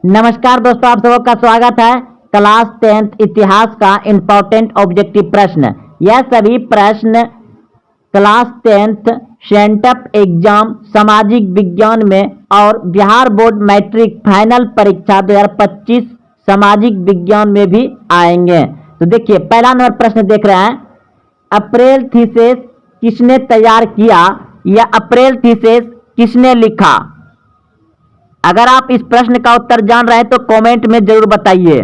नमस्कार दोस्तों, आप सबों का स्वागत है। क्लास 10th इतिहास का इम्पोर्टेंट ऑब्जेक्टिव प्रश्न। यह सभी प्रश्न क्लास 10th सेंटअप एग्जाम सामाजिक विज्ञान में और बिहार बोर्ड मैट्रिक फाइनल परीक्षा 2025 सामाजिक विज्ञान में भी आएंगे। तो देखिए, पहला नंबर प्रश्न देख रहे हैं, अप्रैल थीसिस किसने तैयार किया या अप्रैल थीसिस किसने लिखा। अगर आप इस प्रश्न का उत्तर जान रहे हैं तो कमेंट में जरूर बताइए।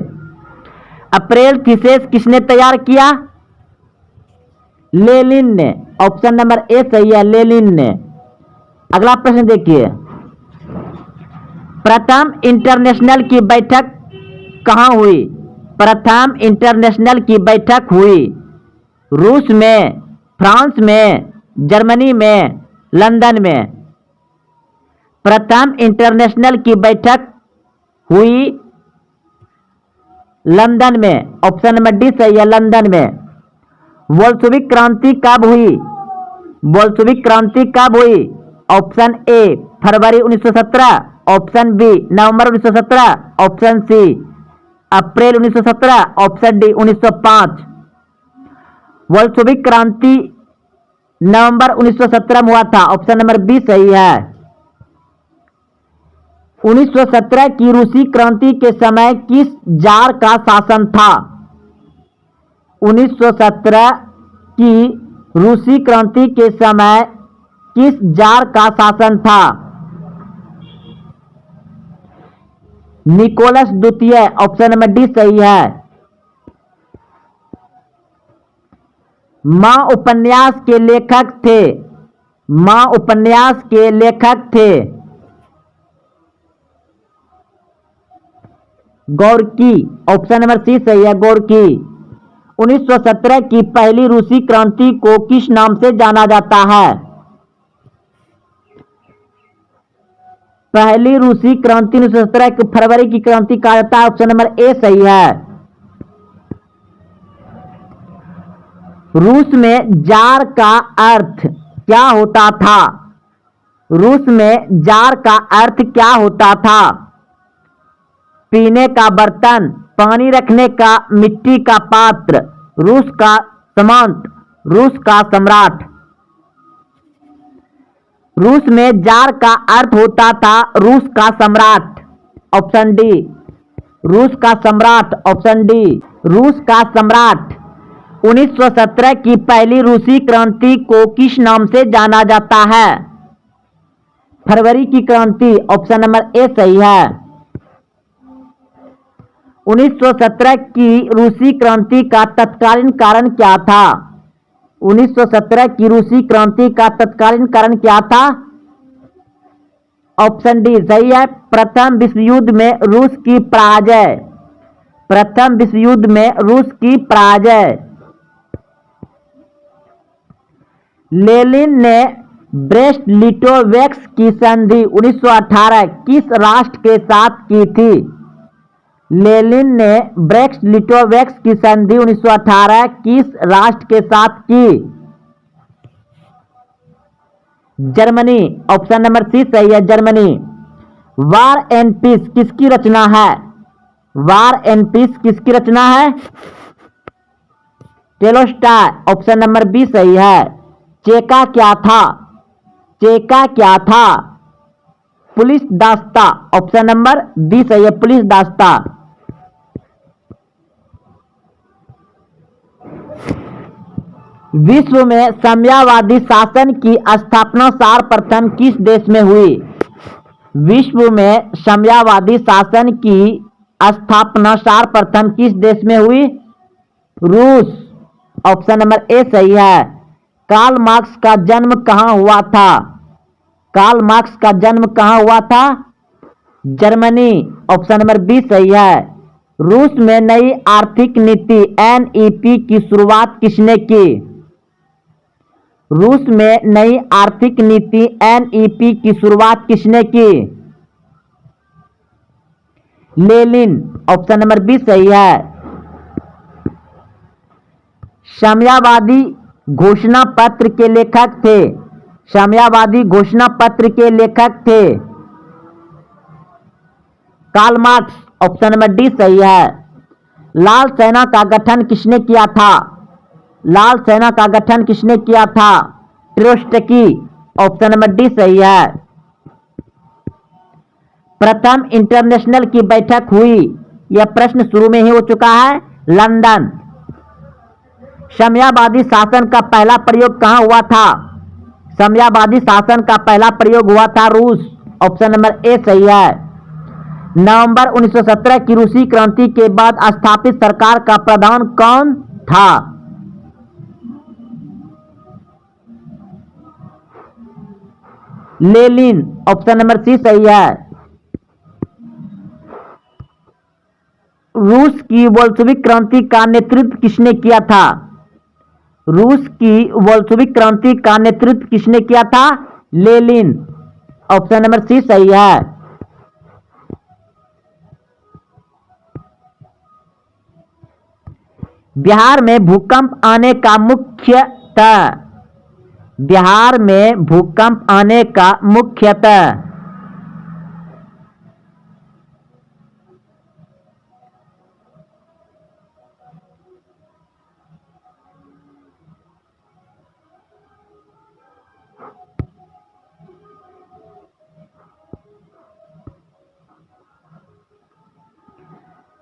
अप्रैल थीसिस किसने तैयार किया? लेनिन ने। ऑप्शन नंबर ए सही है, लेनिन ने। अगला प्रश्न देखिए, प्रथम इंटरनेशनल की बैठक कहां हुई? प्रथम इंटरनेशनल की बैठक हुई रूस में, फ्रांस में, जर्मनी में, लंदन में। प्रथम इंटरनेशनल की बैठक हुई लंदन में। ऑप्शन नंबर डी सही है, लंदन में। बोल्शेविक क्रांति कब हुई? बोल्शेविक क्रांति कब हुई? ऑप्शन ए फरवरी 1917, ऑप्शन बी नवंबर 1917, ऑप्शन सी अप्रैल 1917, ऑप्शन डी 1905। बोल्शेविक क्रांति नवंबर 1917 में हुआ था। ऑप्शन नंबर बी सही है। 1917 की रूसी क्रांति के समय किस जार का शासन था? 1917 की रूसी क्रांति के समय किस जार का शासन था? निकोलस द्वितीय। ऑप्शन नंबर डी सही है। मां उपन्यास के लेखक थे। मां उपन्यास के लेखक थे गोर्की। ऑप्शन नंबर सी सही है, गोर्की। 1917 की पहली रूसी क्रांति को किस नाम से जाना जाता है? पहली रूसी क्रांति 1917 की फरवरी की क्रांति कहा जाता है। ऑप्शन नंबर ए सही है। रूस में जार का अर्थ क्या होता था? रूस में जार का अर्थ क्या होता था? पीने का बर्तन, पानी रखने का मिट्टी का पात्र, रूस का सामंत, रूस का सम्राट। रूस में जार का अर्थ होता था रूस का सम्राट। ऑप्शन डी रूस का सम्राट, ऑप्शन डी रूस का सम्राट। 1917 की पहली रूसी क्रांति को किस नाम से जाना जाता है? फरवरी की क्रांति। ऑप्शन नंबर ए सही है। 1917 की रूसी क्रांति का तत्कालीन कारण क्या था? 1917 की रूसी क्रांति का तत्कालीन कारण क्या था? ऑप्शन डी सही है, प्रथम विश्व युद्ध में रूस की पराजय। प्रथम विश्व युद्ध में रूस की पराजय। लेनिन ने ब्रेस्ट लिटोवेस्क की संधि 1918 किस राष्ट्र के साथ की थी? लेनिन ने ब्रेस्ट लिटोवेस्क की संधि 1918 किस राष्ट्र के साथ की? जर्मनी। ऑप्शन नंबर सी सही है, जर्मनी। वार एंड पीस किसकी रचना है? वार एंड पीस किसकी रचना है? टोल्स्टॉय। ऑप्शन नंबर बी सही है। चेका क्या था? चेका क्या था? पुलिस दास्ता। ऑप्शन नंबर बी सही है, पुलिस दास्ता। विश्व में साम्यवादी शासन की स्थापना सर्वप्रथम किस देश में हुई? विश्व में साम्यवादी शासन की स्थापना सर्वप्रथम किस देश में हुई? रूस। ऑप्शन नंबर ए सही है। कार्ल मार्क्स का जन्म कहां हुआ था? कार्ल मार्क्स का जन्म कहां हुआ था? जर्मनी। ऑप्शन नंबर बी सही है। रूस में नई आर्थिक नीति एनईपी की शुरुआत किसने की? रूस में नई आर्थिक नीति एनईपी की शुरुआत किसने की? लेनिन। ऑप्शन नंबर बी सही है। साम्यवादी घोषणा पत्र के लेखक थे। साम्यवादी घोषणा पत्र के लेखक थे Karl Marx, option number D सही है। लाल सेना का गठन किसने किया था? लाल सेना का गठन किसने किया था? ट्रोट्स्की, ऑप्शन नंबर डी सही है। प्रथम इंटरनेशनल की बैठक हुई, यह प्रश्न शुरू में ही हो चुका है, लंदन। समयावादी शासन का पहला प्रयोग कहां हुआ था? समयावादी शासन का पहला प्रयोग हुआ था रूस, ऑप्शन नंबर ए सही है। नवंबर 1917 की रूसी क्रांति के बाद स्थापित सरकार का प्रधान कौन था? लेनिन, ऑप्शन नंबर सी सही है। रूस की बोल्शेविक क्रांति का नेतृत्व किसने किया था? रूस की बोल्शेविक क्रांति का नेतृत्व किसने किया था? लेनिन, ऑप्शन नंबर सी सही है। बिहार में भूकंप आने का मुख्यतः बिहार में भूकंप आने का मुख्यतः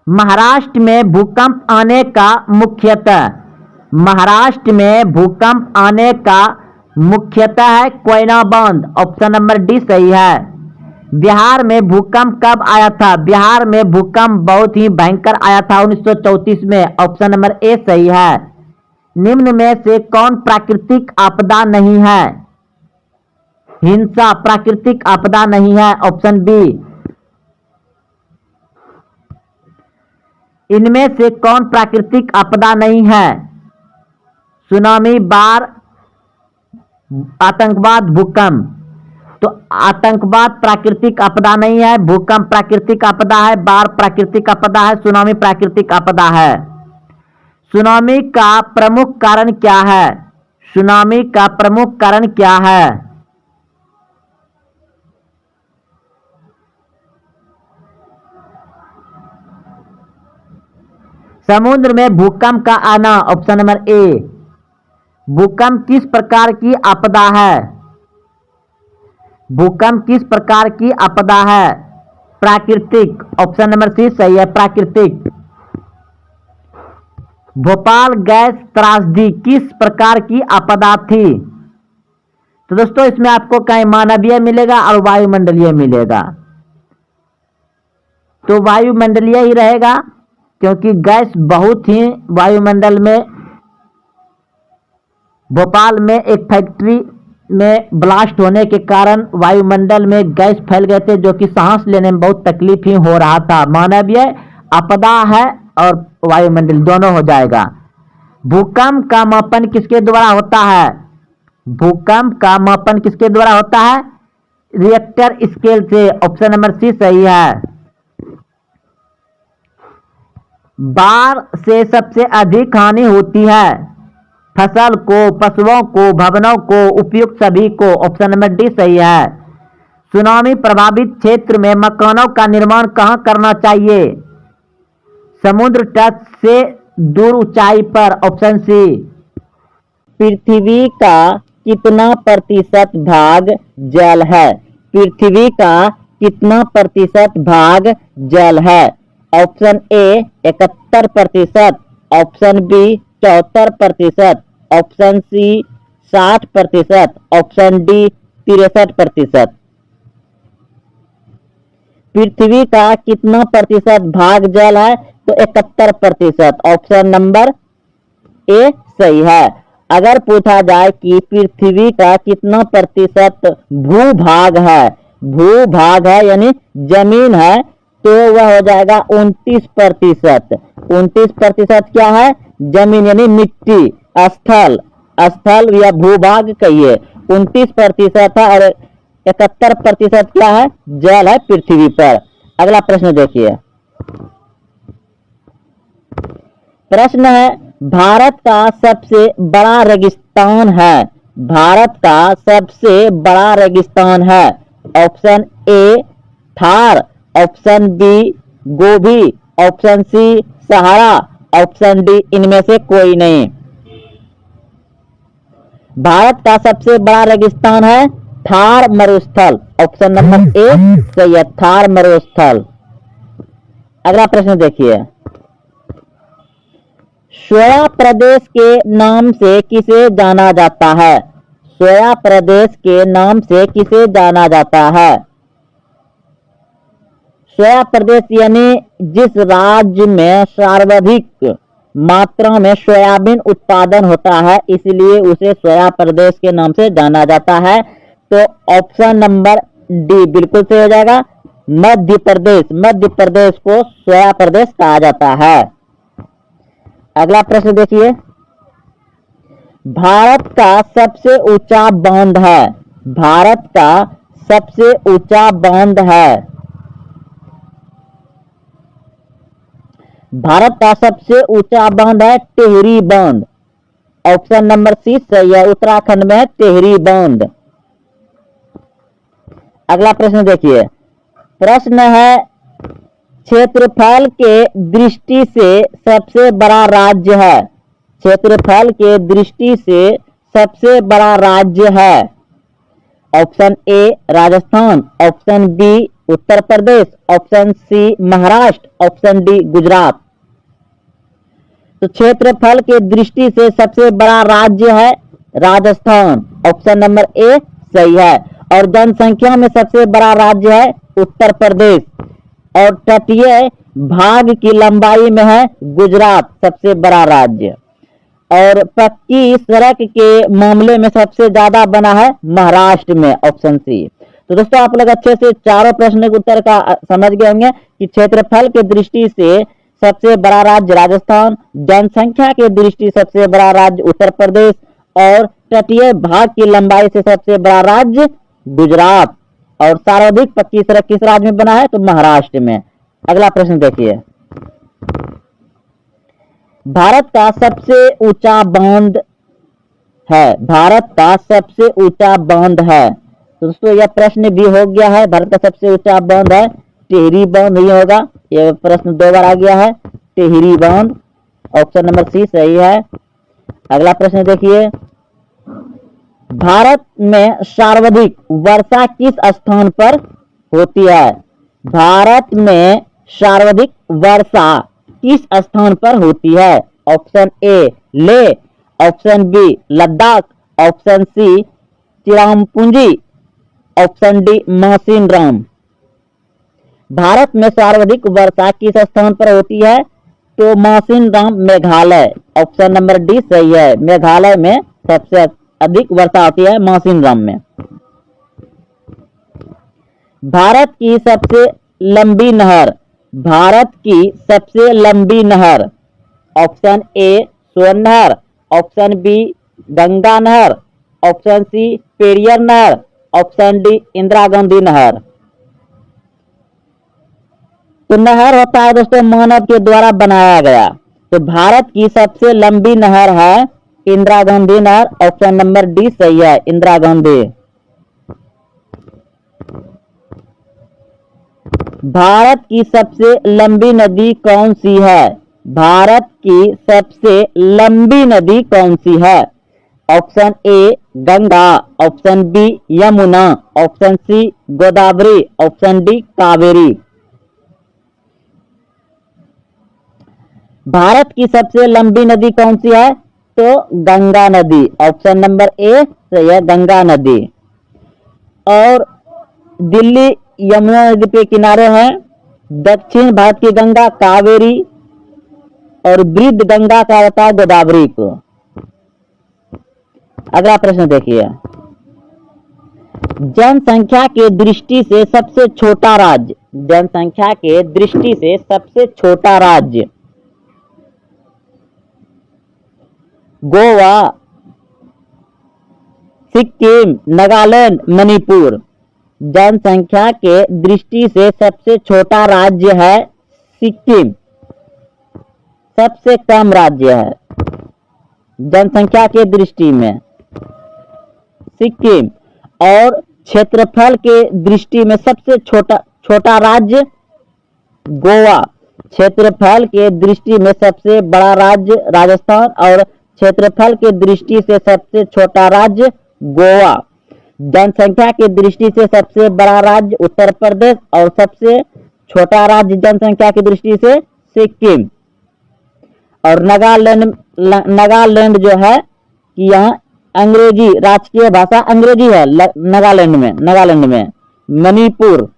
महाराष्ट्र में भूकंप आने का मुख्यतः महाराष्ट्र में भूकंप आने का मुख्यतः है कोयना बांध, ऑप्शन नंबर डी सही है। बिहार में भूकंप कब आया था? बिहार में भूकंप बहुत ही भयंकर आया था 1934 में, ऑप्शन नंबर ए सही है। निम्न में से कौन प्राकृतिक आपदा नहीं है? हिंसा प्राकृतिक आपदा नहीं है, ऑप्शन बी। इनमें से कौन प्राकृतिक आपदा नहीं है? सुनामी, बाढ़, आतंकवाद, भूकंप। तो आतंकवाद प्राकृतिक आपदा नहीं है, भूकंप प्राकृतिक आपदा है, बाढ़ प्राकृतिक आपदा है, सुनामी प्राकृतिक आपदा है। सुनामी का प्रमुख कारण क्या है? सुनामी का प्रमुख कारण क्या है? समुद्र में भूकंप का आना, ऑप्शन नंबर ए। भूकंप किस प्रकार की आपदा है? भूकंप किस प्रकार की आपदा है? प्राकृतिक, ऑप्शन नंबर सी सही है, प्राकृतिक। भोपाल गैस त्रासदी किस प्रकार की आपदा थी? तो दोस्तों इसमें आपको कहीं मानवीय मिलेगा और वायुमंडलीय मिलेगा, तो वायुमंडलीय ही रहेगा क्योंकि गैस बहुत ही वायुमंडल में, भोपाल में एक फैक्ट्री में ब्लास्ट होने के कारण वायुमंडल में गैस फैल गए थे जो कि सांस लेने में बहुत तकलीफ ही हो रहा था। मानवीय आपदा है और वायुमंडल दोनों हो जाएगा। भूकंप का मापन किसके द्वारा होता है? भूकंप का मापन किसके द्वारा होता है? रिएक्टर स्केल से, ऑप्शन नंबर सी सही है। बाढ़ से सबसे अधिक हानि होती है फसल को, पशुओं को, भवनों को, उपयुक्त सभी को, ऑप्शन नंबर डी सही है। सुनामी प्रभावित क्षेत्र में मकानों का निर्माण कहां करना चाहिए? समुद्र तट से दूर ऊंचाई पर, ऑप्शन सी। पृथ्वी का कितना प्रतिशत भाग जल है? पृथ्वी का कितना प्रतिशत भाग जल है? Option A 71%, option B 74%, option C 60%, option D 63%। पृथ्वी का कितना प्रतिशत भाग जल है? तो 71%, ऑप्शन नंबर ए सही है। अगर पूछा जाए कि पृथ्वी का कितना प्रतिशत भूभाग है, भूभाग है यानी जमीन है, तो वह हो जाएगा 29%। 29% क्या है? जमीन यानी मिट्टी, स्थल, स्थल या भूभाग कहिए, 29% है। और 71% क्या है? जल है पृथ्वी पर। अगला प्रश्न देखिए। प्रश्न है, भारत का सबसे बड़ा रेगिस्तान है। भारत का सबसे बड़ा रेगिस्तान है। Option A Thar, option B Gobi, option C Sahara, option D इनमें से कोई नहीं। भारत का सबसे बड़ा रेगिस्तान है थार मरुस्थल, ऑप्शन नंबर ए सही है, थार मरुस्थल। अगला प्रश्न देखिए, सोया प्रदेश के नाम से किसे जाना जाता है? सोया प्रदेश के नाम से किसे जाना जाता है? सोया प्रदेश यानी जिस राज्य में सर्वाधिक मात्रा में सोयाबीन उत्पादन होता है, इसलिए उसे सोया प्रदेश के नाम से जाना जाता है। तो ऑप्शन नंबर डी बिल्कुल सही हो जाएगा, मध्य प्रदेश। मध्य प्रदेश को सोया प्रदेश कहा जाता है। अगला प्रश्न देखिए, भारत का सबसे ऊंचा बांध है। भारत का सबसे ऊंचा बांध है। भारत का सबसे ऊंचा बांध है टिहरी बांध, ऑप्शन नंबर सी सही है, उत्तराखंड में टिहरी बांध। अगला प्रश्न देखिए, प्रश्न है क्षेत्रफल के दृष्टि से सबसे बड़ा राज्य है। क्षेत्रफल के दृष्टि से सबसे बड़ा राज्य है। Option A Rajasthan, option B Uttar Pradesh, option C Maharashtra, option D Gujarat. तो क्षेत्रफल के दृष्टि से सबसे बड़ा राज्य है राजस्थान, ऑप्शन नंबर ए सही है। और जनसंख्या में सबसे बड़ा राज्य है उत्तर प्रदेश, और तटीय भाग की लंबाई में है गुजरात सबसे बड़ा राज्य, और पक्की सड़क के मामले में सबसे ज्यादा बना है महाराष्ट्र में, ऑप्शन सी। तो दोस्तों आप लोग अच्छे से चारों प्रश्न के उत्तर का समझ गए होंगे कि क्षेत्रफल के दृष्टि से सबसे बड़ा राज्य राजस्थान, जनसंख्या के दृष्टि सबसे बड़ा राज्य उत्तर प्रदेश, और तटीय भाग की लंबाई से सबसे बड़ा राज्य गुजरात, और सर्वाधिक पक्की सड़क किस राज्य में बना है? तो महाराष्ट्र में। अगला प्रश्न देखिए, भारत का सबसे ऊंचा बांध है। भारत का सबसे ऊंचा बांध है। तो दोस्तों यह प्रश्न भी हो गया है, भारत का सबसे ऊंचा बांध है टिहरी बांध, नहीं होगा, यह प्रश्न दो बार आ गया है, टिहरी बांध, ऑप्शन नंबर सी सही है। अगला प्रश्न देखिए, भारत में सर्वाधिक वर्षा किस स्थान पर होती है? भारत में सर्वाधिक वर्षा किस स्थान पर होती है? Option A Leh, option B Ladakh, option C Cherrapunji, option D Mawsynram. Bharat में सर्वाधिक वर्षा किस स्थान पर होती है? तो मासिन Ram Meghalaya, option number D सही है, मेघालय में सबसे अधिक वर्षा होती है मासिन राम में। भारत की सबसे लंबी नहर। भारत की सबसे लंबी नहर, ऑप्शन ए स्वर्ण नहर, ऑप्शन बी गंगा नहर, ऑप्शन सी पेरियर नहर, ऑप्शन डी इंदिरा गांधी नहर। तो नहर होता है दोस्तों मानव के द्वारा बनाया गया, तो भारत की सबसे लंबी नहर है इंदिरा गांधी नहर, ऑप्शन नंबर डी सही है, इंदिरा गांधी। भारत की सबसे लंबी नदी कौन सी है? भारत की सबसे लंबी नदी कौन सी है? Option A Ganga, option B Yamuna, option C Godavari, option D Kaveri. Bharat की सबसे लंबी नदी कौन सी है? तो गंगा नदी, ऑप्शन नंबर ए सही है, गंगा नदी। और दिल्ली यमुना नदी के किनारे है। दक्षिण भारत की गंगा कावेरी, और वृद्ध गंगा का होता है गोदावरी को। अगला प्रश्न देखिए, जनसंख्या के दृष्टि से सबसे छोटा राज्य। जनसंख्या के दृष्टि से सबसे छोटा राज्य गोवा, सिक्किम, नागालैंड, मणिपुर। जनसंख्या के दृष्टि से सबसे छोटा राज्य है सिक्किम, सबसे कम राज्य है जनसंख्या के दृष्टि में सिक्किम। और क्षेत्रफल के दृष्टि में सबसे छोटा राज्य गोवा। क्षेत्रफल के दृष्टि में सबसे बड़ा राज्य राजस्थान और क्षेत्रफल के दृष्टि से सबसे छोटा राज्य गोवा। जनसंख्या की दृष्टि से सबसे बड़ा राज्य उत्तर प्रदेश और सबसे छोटा राज्य जनसंख्या की दृष्टि से सिक्किम। और नागालैंड जो है कि यहाँ अंग्रेजी राजकीय भाषा अंग्रेजी है नागालैंड में। मणिपुर।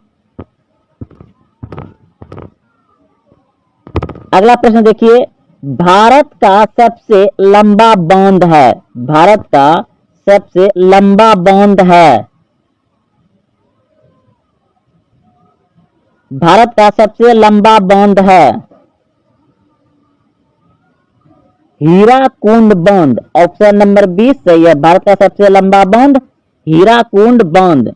अगला प्रश्न देखिए, भारत का सबसे लंबा बांध है। भारत का सबसे लंबा बांध है। भारत का सबसे लंबा बांध है हीराकुंड बांध। ऑप्शन नंबर 20 सही है। भारत का सबसे लंबा बांध हीराकुंड बांध।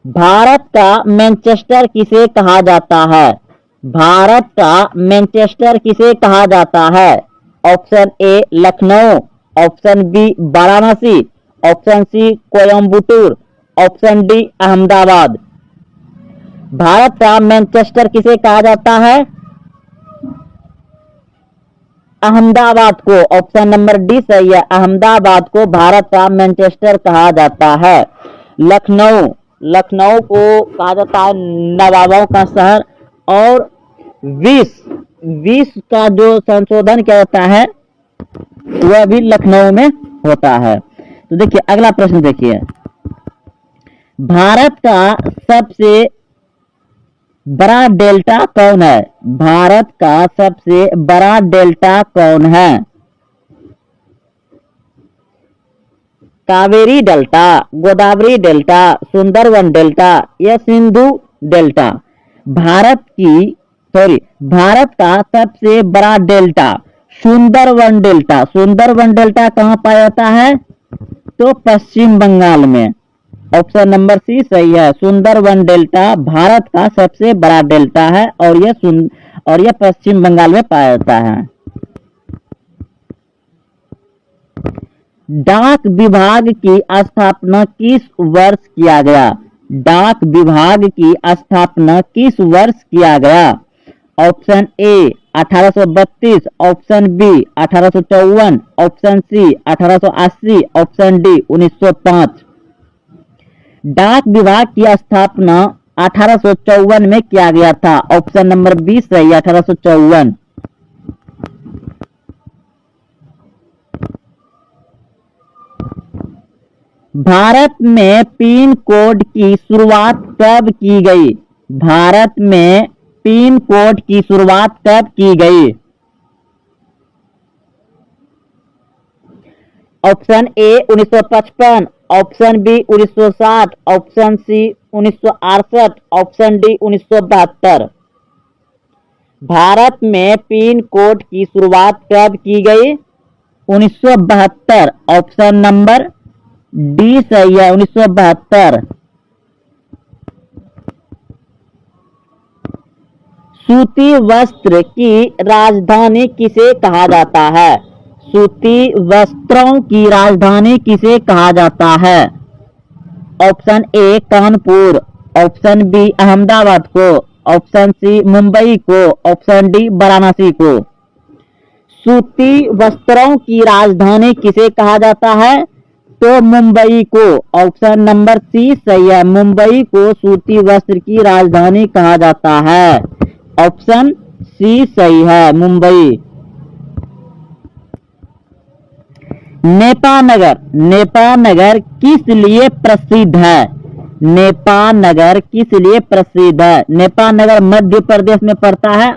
भारत का मैनचेस्टर किसे कहा जाता है? भारत का मैनचेस्टर किसे कहा जाता है? Option A Lucknow, option B Varanasi, option C Coimbatore, option D Ahmedabad. Bharat का मैनचेस्टर किसे कहा जाता है? अहमदाबाद को। ऑप्शन नंबर डी सही है। अहमदाबाद को भारत का मैनचेस्टर कहा जाता है। लखनऊ को कहा जाता है नवाबों का शहर। और विश्व का जो संशोधन क्या होता है वह भी लखनऊ में होता है। तो देखिए अगला प्रश्न देखिए, भारत का सबसे बड़ा डेल्टा कौन है? भारत का सबसे बड़ा डेल्टा कौन है? Kaveri delta, Godavari delta, Sundarban delta या सिंधु डेल्टा? भारत का सबसे बड़ा delta Sundarban delta. Sundarban delta कहाँ पाया जाता है? तो पश्चिम बंगाल में। ऑप्शन नंबर सी सही है। सुंदरवन डेल्टा भारत का सबसे बड़ा डेल्टा है और यह पश्चिम बंगाल में पाया जाता है। डाक विभाग की स्थापना किस वर्ष किया गया? डाक विभाग की स्थापना किस वर्ष किया गया? Option A 1832, option B 1854, option C 1880, option D 1905। डाक विभाग की स्थापना 1854 में किया गया था। ऑप्शन नंबर 20 सही है। 1854। भारत में पिन कोड की शुरुआत कब की गई? भारत में पिन कोड की शुरुआत कब की गई? Option A 1955, option B 1960, option C 1968, option D 1972। Bharat में पिन कोड की शुरुआत कब की गई? 1972। ऑप्शन नंबर डी सही है। 1972। सूती वस्त्र की राजधानी किसे कहा जाता है? सूती वस्त्रों की राजधानी किसे कहा जाता है? Option A Kanpur, option B Ahmedabad को, ऑप्शन सी मुंबई को, ऑप्शन डी वाराणसी को। सूती वस्त्रों की राजधानी किसे कहा जाता है? तो मुंबई को। ऑप्शन नंबर सी सही है। मुंबई को सूती वस्त्र की राजधानी कहा जाता है। ऑप्शन सी सही है, मुंबई। नेपानगर किस लिए प्रसिद्ध है? नेपानगर किस लिए प्रसिद्ध है? नेपानगर मध्य प्रदेश में पड़ता है।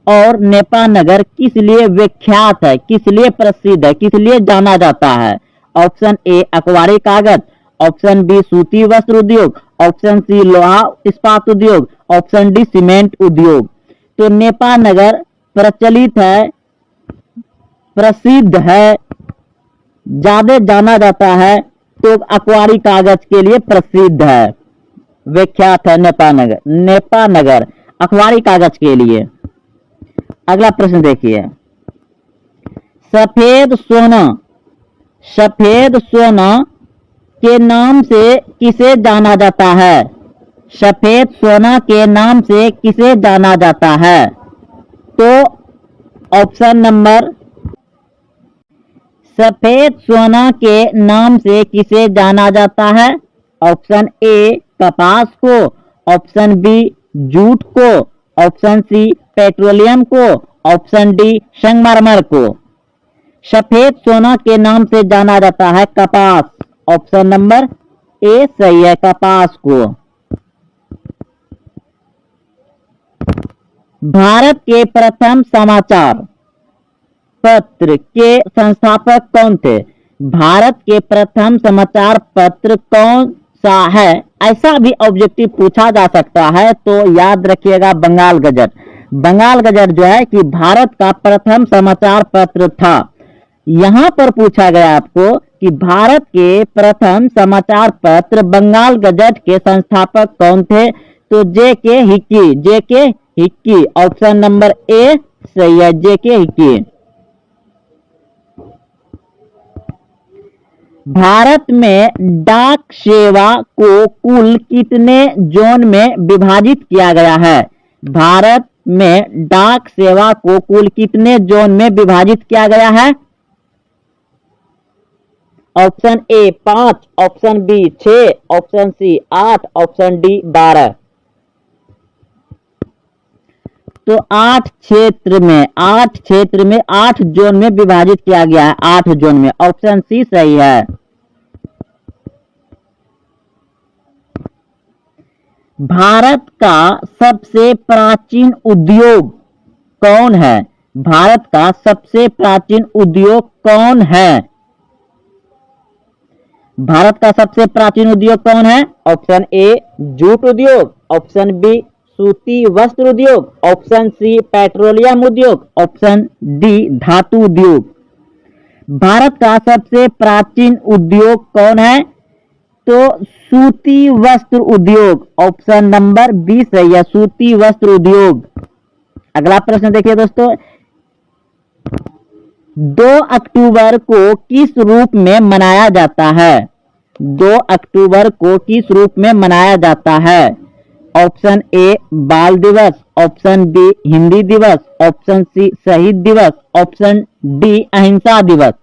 और नेपानगर किस लिए विख्यात है, किस लिए प्रसिद्ध है, किस लिए जाना जाता है? ऑप्शन ए अखबारी कागज, ऑप्शन बी सूती वस्त्र उद्योग, ऑप्शन सी लोहा इस्पात उद्योग, ऑप्शन डी सीमेंट उद्योग। तो नेपानगर प्रचलित है, प्रसिद्ध है, ज्यादा जाना जाता है तो अखबारी कागज के लिए प्रसिद्ध है, विख्यात है नेपानगर अखबारी कागज के लिए। अगला प्रश्न देखिए, सफेद सोना के नाम से किसे जाना जाता है? सफेद सोना के नाम से किसे जाना जाता है? तो ऑप्शन नंबर सफेद सोना के नाम से किसे जाना जाता है? ऑप्शन ए कपास को, ऑप्शन बी जूट को, ऑप्शन सी पेट्रोलियम को, ऑप्शन डी संगमरमर को। सफेद सोना के नाम से जाना जाता है कपास। ऑप्शन नंबर ए सही है, कपास को। भारत के प्रथम समाचार पत्र के संस्थापक कौन थे? भारत के प्रथम समाचार पत्र कौन सा है? ऐसा भी ऑब्जेक्टिव पूछा जा सकता है, तो याद रखिएगा बंगाल गजट। बंगाल गजट जो है कि भारत का प्रथम समाचार पत्र था। यहां पर पूछा गया आपको कि भारत के प्रथम समाचार पत्र बंगाल गजट के संस्थापक कौन थे? तो JK. Hickey. JK. Hickey. Option number A सही है, जे.के. हिक्की। भारत में डाक सेवा को कुल कितने जोन में विभाजित किया गया है? भारत में डाक सेवा को कुल कितने जोन में विभाजित किया गया है? Option A 5, option B 6, option C 8, option D 12। तो 8 क्षेत्र में 8 जोन में विभाजित किया गया है, 8 जोन में। ऑप्शन सी सही है। भारत का सबसे प्राचीन उद्योग कौन है? भारत का सबसे प्राचीन उद्योग कौन है? भारत का सबसे प्राचीन उद्योग कौन है? ऑप्शन ए जूट उद्योग, ऑप्शन बी सूती वस्त्र उद्योग, ऑप्शन सी पेट्रोलियम उद्योग, ऑप्शन डी धातु उद्योग। भारत का सबसे प्राचीन उद्योग कौन है? तो सूती वस्त्र उद्योग। ऑप्शन नंबर बी सही है, सूती वस्त्र उद्योग। अगला प्रश्न देखिए दोस्तों, 2 अक्टूबर को किस रूप में मनाया जाता है? 2 अक्टूबर को किस रूप में मनाया जाता है? ऑप्शन ए बाल दिवस, ऑप्शन बी हिंदी दिवस, ऑप्शन सी शहीद दिवस, ऑप्शन डी अहिंसा दिवस।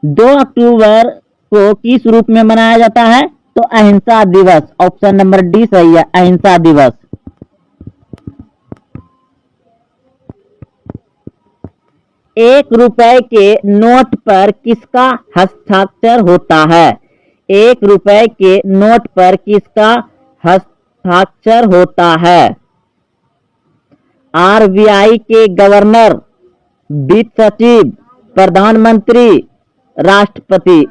2 अक्टूबर को किस रूप में मनाया जाता है? तो अहिंसा दिवस। ऑप्शन नंबर डी सही है, अहिंसा दिवस। ₹1 के नोट पर किसका हस्ताक्षर होता है? ₹1 के नोट पर किसका हस्ताक्षर होता है? आरबीआई के गवर्नर, वित्त सचिव, प्रधानमंत्री, राष्ट्रपति।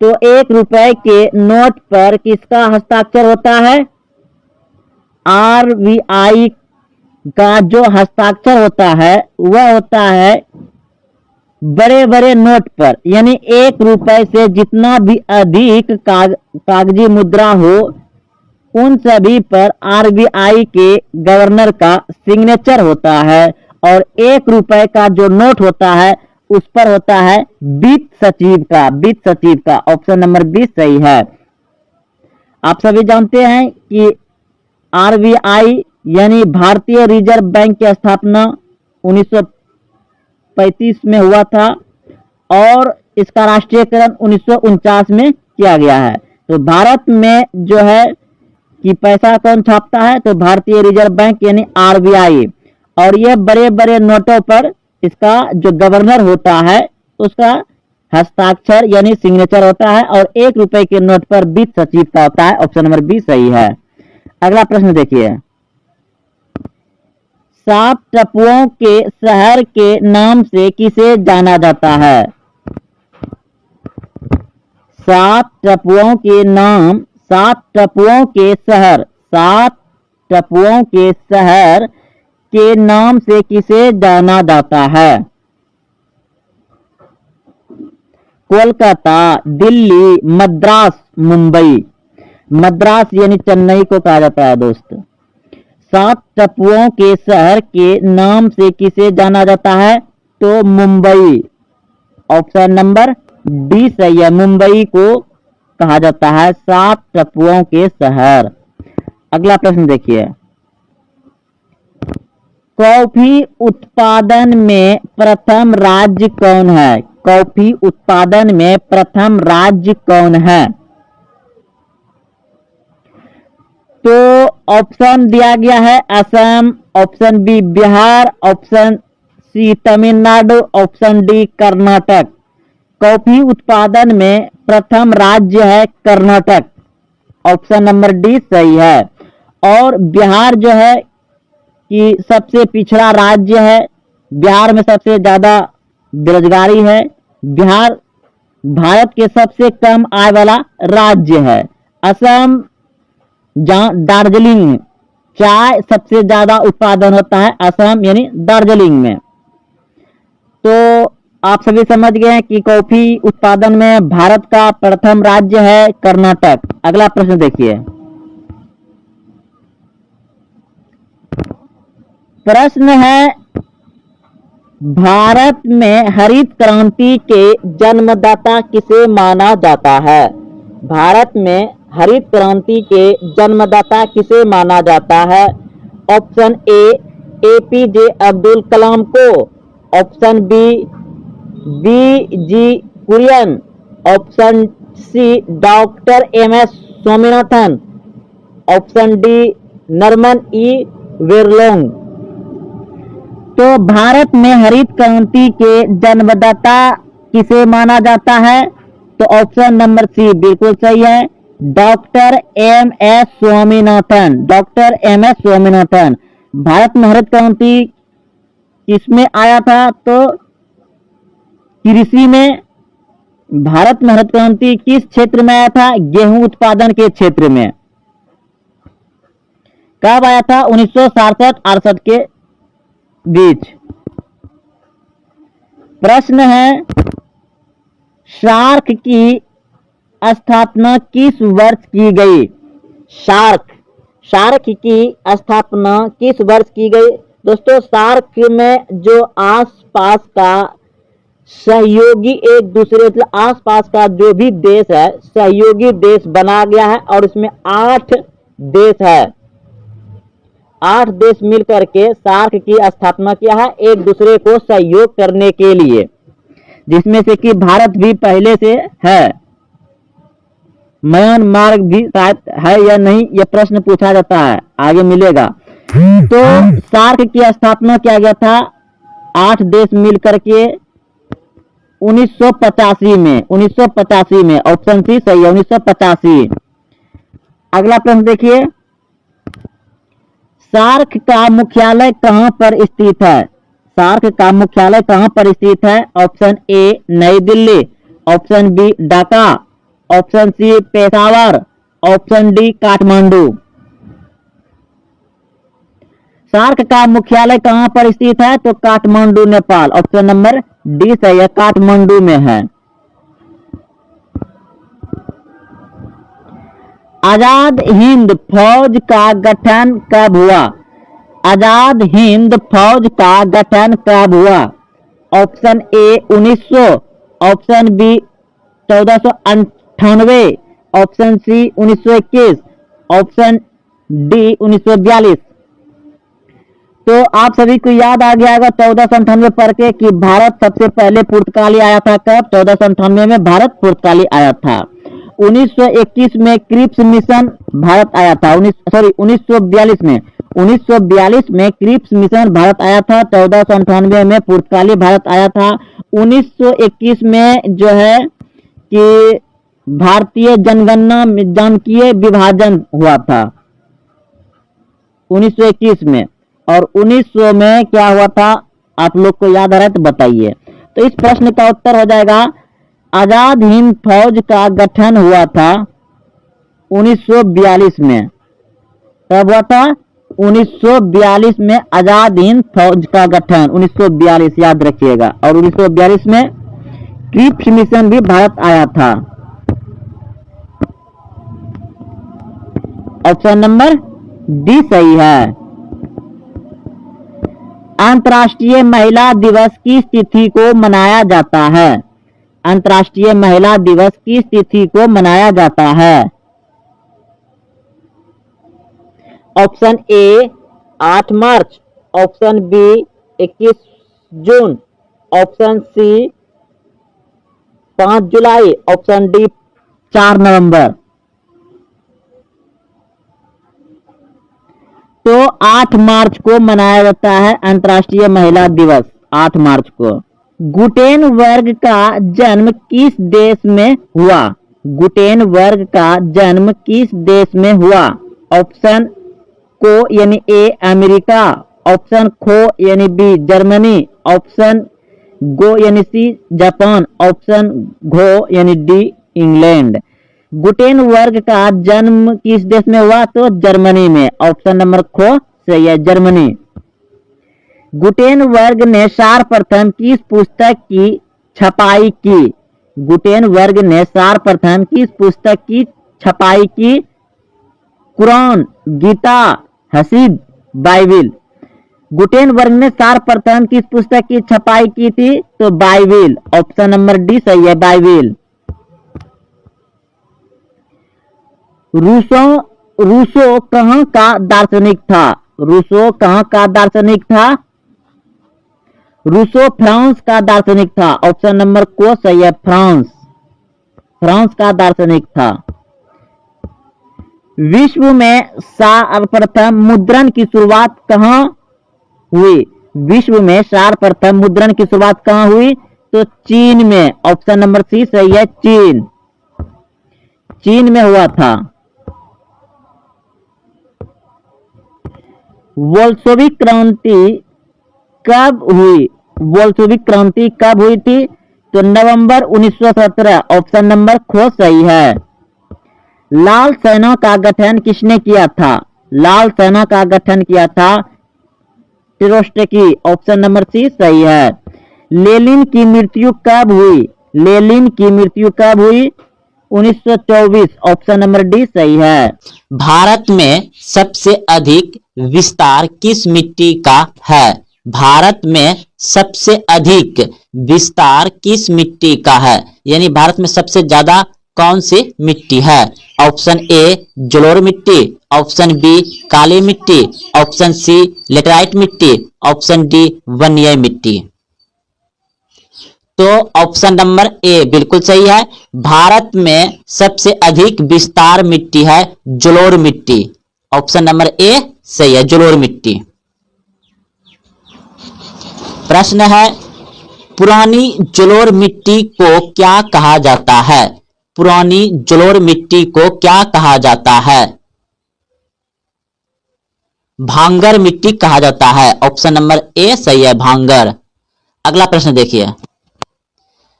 तो ₹1 के नोट पर किसका हस्ताक्षर होता है? आरबीआई का जो हस्ताक्षर होता है वह होता है बड़े बड़े नोट पर, यानी ₹1 से जितना भी अधिक कागजी मुद्रा हो उन सभी पर आरबीआई के गवर्नर का सिग्नेचर होता है। और ₹1 का जो नोट होता है उस पर होता है वित्त सचिव का। ऑप्शन नंबर 20 सही है। आप सभी जानते हैं कि आरबीआई यानी भारतीय रिजर्व बैंक की स्थापना 1935 में हुआ था और इसका राष्ट्रीयकरण 1949 में किया गया है। तो भारत में जो है कि पैसा कौन छापता है? तो भारतीय रिजर्व बैंक यानी आरबीआई। और यह बड़े बड़े नोटों पर इसका जो गवर्नर होता है उसका हस्ताक्षर यानी सिग्नेचर होता है। और ₹1 के नोट पर वित्त सचिव का होता है। ऑप्शन नंबर बी सही है। अगला प्रश्न देखिए, 7 टापुओं के शहर के नाम से किसे जाना जाता है? 7 टापुओं के नाम, 7 टापुओं के शहर, 7 टापुओं के शहर के नाम से किसे जाना जाता है? कोलकाता, दिल्ली, मद्रास, मुंबई। मद्रास यानी चेन्नई को कहा जाता है दोस्त। 7 टापुओं के शहर के नाम से किसे जाना जाता है? तो मुंबई। ऑप्शन नंबर डी सही है। मुंबई को कहा जाता है 7 टापुओं के शहर। अगला प्रश्न देखिए, कॉफी उत्पादन में प्रथम राज्य कौन है? कॉफी उत्पादन में प्रथम राज्य कौन है? तो ऑप्शन दिया गया है Assam, option B Bihar, option C Tamil Nadu, option D Karnataka. Coffee उत्पादन में प्रथम राज्य है कर्नाटक। ऑप्शन नंबर डी सही है। और बिहार जो है कि सबसे पिछड़ा राज्य है, बिहार में सबसे ज्यादा बेरोजगारी है, बिहार भारत के सबसे कम आय वाला राज्य है। असम जहाँ दार्जिलिंग चाय सबसे ज्यादा उत्पादन होता है असम यानी दार्जिलिंग में। तो आप सभी समझ गए हैं कि कॉफी उत्पादन में भारत का प्रथम राज्य है कर्नाटक। अगला प्रश्न देखिए, प्रश्न है भारत में हरित क्रांति के जन्मदाता किसे माना जाता है? भारत में हरित क्रांति के जन्मदाता किसे माना जाता है? Option A APJ Abdul Kalam को, option B G Kurien, option C doctor MS Swaminathan, option D Norman E वेरलोंग। तो भारत में हरित क्रांति के जन्मदाता किसे माना जाता है? तो ऑप्शन नंबर सी बिल्कुल सही है, doctor M S Swaminathan. Doctor M S Swaminathan. Bharat में हरित क्रांति किसमें आया था? तो कृषि में। भारत में हरित क्रांति किस क्षेत्र में आया था? गेहूं उत्पादन के क्षेत्र में। कब आया था? 1967-68 के बीच। प्रश्न है सार्क की स्थापना किस वर्ष की गई? सार्क की स्थापना किस वर्ष की गई? दोस्तों सार्क में जो आसपास का सहयोगी एक दूसरे मतलब आसपास का जो भी देश है सहयोगी देश बना गया है और इसमें 8 देश है। 8 देश मिलकर के सार्क की स्थापना किया है एक दूसरे को सहयोग करने के लिए, जिसमें से कि भारत भी पहले से है। म्यांमार भी शायद है या नहीं यह प्रश्न पूछा जाता है, आगे मिलेगा। तो सार्क की स्थापना किया गया था 8 देश मिलकर के 1985 में। ऑप्शन सी सही है 1985। अगला प्रश्न देखिए, सार्क का मुख्यालय कहां पर स्थित है? सार्क का मुख्यालय कहां पर स्थित है? Option A Nai Delhi, option B Dhaka, option C Peshawar, option D Kathmandu. SAARC का मुख्यालय कहां पर स्थित है? तो Kathmandu Nepal. Option number D सही है, काठमांडू में है। आजाद हिंद फौज का गठन कब हुआ? आजाद हिंद फौज का गठन कब हुआ? Option A 1900, option B 1498, option C 1921, option D 1942। तो आप सभी को याद आ गया होगा 1498 पढ़ के कि भारत सबसे पहले पुर्तगाली आया था। कब? 1498 में भारत पुर्तगाली आया था। 1921 में क्रिप्स मिशन भारत आया था। 1942 में 1942 में क्रिप्स मिशन भारत आया था। 1498 में पुर्तगाली भारत आया था। 1921 में जो है कि भारतीय जनगणना जनकीय विभाजन हुआ था 1921 में। और 1900 में क्या हुआ था आप लोग को याद आ रहा है तो बताइए। तो इस प्रश्न का उत्तर हो जाएगा आजाद हिंद फौज का गठन हुआ था 1942 में। कब हुआ था? 1942 में आजाद हिंद फौज का गठन 1942 याद रखिएगा। और 1942 में क्रिप्स मिशन भी भारत आया था। ऑप्शन नंबर डी सही है। अंतर्राष्ट्रीय महिला दिवस किस तिथि को मनाया जाता है? अंतर्राष्ट्रीय महिला दिवस किस तिथि को मनाया जाता है? ऑप्शन ए 8 मार्च, ऑप्शन बी 21 जून, ऑप्शन सी 5 जुलाई, ऑप्शन डी 4 नवंबर। तो 8 मार्च को मनाया जाता है अंतर्राष्ट्रीय महिला दिवस, 8 मार्च को। गुटेनबर्ग का जन्म किस देश में हुआ? गुटेनबर्ग का जन्म किस देश में हुआ? ऑप्शन को यानी ए अमेरिका, ऑप्शन खो यानी बी जर्मनी, ऑप्शन गो यानी सी जापान, ऑप्शन घो यानी डी इंग्लैंड। गुटेनबर्ग का जन्म किस देश में हुआ? तो जर्मनी में, ऑप्शन नंबर खो सही है, जर्मनी। गुटेनबर्ग ने सर्वप्रथम किस पुस्तक की छपाई की? गुटेनबर्ग ने सर्वप्रथम किस पुस्तक की छपाई की? कुरान, गीता, हदीस, बाइबिल। गुटेनबर्ग ने सर्वप्रथम किस पुस्तक की छपाई की थी? तो बाइबिल, ऑप्शन नंबर डी सही है, बाइबिल। रूसो कहाँ का दार्शनिक था? रूसो कहाँ का दार्शनिक था? रूसो फ्रांस का दार्शनिक था, ऑप्शन नंबर को सही है, फ्रांस, फ्रांस का दार्शनिक था। विश्व में सर्वप्रथम मुद्रण की शुरुआत कहाँ हुई? विश्व में सर्वप्रथम मुद्रण की शुरुआत कहाँ हुई? तो चीन में, ऑप्शन नंबर सी सही है, चीन, चीन में हुआ था। बोल्शेविक क्रांति कब हुई? बोल्शेविक क्रांति कब हुई थी? तो नवंबर 1917, ऑप्शन नंबर खो सही है। लाल सेना का गठन किसने किया था? लाल सेना का गठन किया था ट्रोट्स्की, ऑप्शन नंबर सी सही है। लेनिन की मृत्यु कब हुई? लेनिन की मृत्यु कब हुई? 1924, ऑप्शन नंबर डी सही है। भारत में सबसे अधिक विस्तार किस मिट्टी का है? भारत में सबसे अधिक विस्तार किस मिट्टी का है? यानी भारत में सबसे ज्यादा कौन सी मिट्टी है? ऑप्शन ए जलोढ़ मिट्टी, ऑप्शन बी काली मिट्टी, ऑप्शन सी लेटराइट मिट्टी, ऑप्शन डी वन्य मिट्टी। तो ऑप्शन नंबर ए बिल्कुल सही है। भारत में सबसे अधिक विस्तार मिट्टी है जलोढ़ मिट्टी, ऑप्शन नंबर ए सही है, जलोढ़ मिट्टी। प्रश्न है, पुरानी जलोढ़ मिट्टी को क्या कहा जाता है? पुरानी जलोढ़ मिट्टी को क्या कहा जाता है? भांगर मिट्टी कहा जाता है, ऑप्शन नंबर ए सही है, भांगर। अगला प्रश्न देखिए,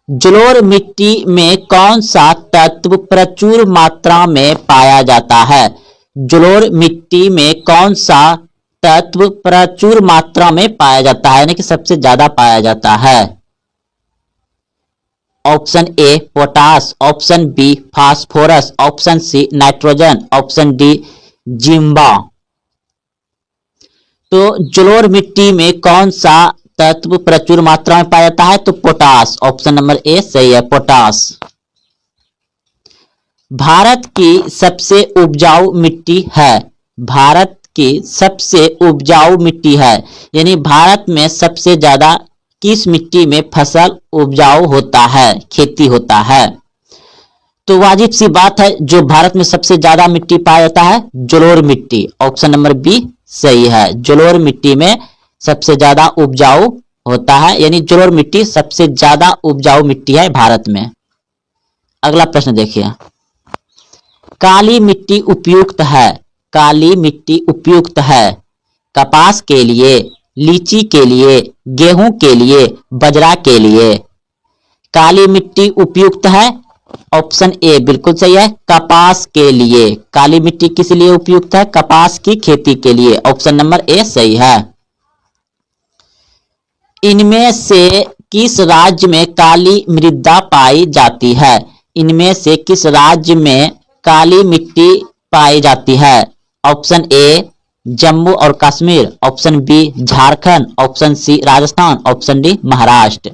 जलोढ़ मिट्टी में कौन सा तत्व प्रचुर मात्रा में पाया जाता है? जलोढ़ मिट्टी में कौन सा तत्व प्रचुर मात्रा में पाया जाता है, यानी कि सबसे ज्यादा पाया जाता है? Option A potash, option B phosphorus, option C nitrogen, option D जिम्बा। तो जलोढ़ मिट्टी में कौन सा तत्व प्रचुर मात्रा में पाया जाता है? तो पोटास, ऑप्शन नंबर ए सही है, पोटास। भारत की सबसे उपजाऊ मिट्टी है? भारत की सबसे उपजाऊ मिट्टी है, यानी भारत में सबसे ज्यादा किस मिट्टी में फसल उपजाऊ होता है, खेती होता है? तो वाजिब सी बात है, जो भारत में सबसे ज्यादा मिट्टी पाया जाता है जलोढ़ मिट्टी, ऑप्शन नंबर बी सही है, जलोढ़ मिट्टी में सबसे ज्यादा उपजाऊ होता है, यानी जलोढ़ मिट्टी सबसे ज्यादा उपजाऊ मिट्टी है भारत में। अगला प्रश्न देखिए, काली मिट्टी उपयुक्त है? काली मिट्टी उपयुक्त है कपास के लिए, लीची के लिए, गेहूं के लिए, बाजरा के लिए? काली मिट्टी उपयुक्त है, ऑप्शन ए बिल्कुल सही है, कपास के लिए। काली मिट्टी किस लिए उपयुक्त है? कपास की खेती के लिए, ऑप्शन नंबर ए सही है। इनमें से किस राज्य में काली मृदा पाई जाती है? इनमें से किस राज्य में काली मिट्टी पाई जाती है? ऑप्शन ए जम्मू और Kashmir, option B Jharkhand, option C Rajasthan, option D Maharashtra.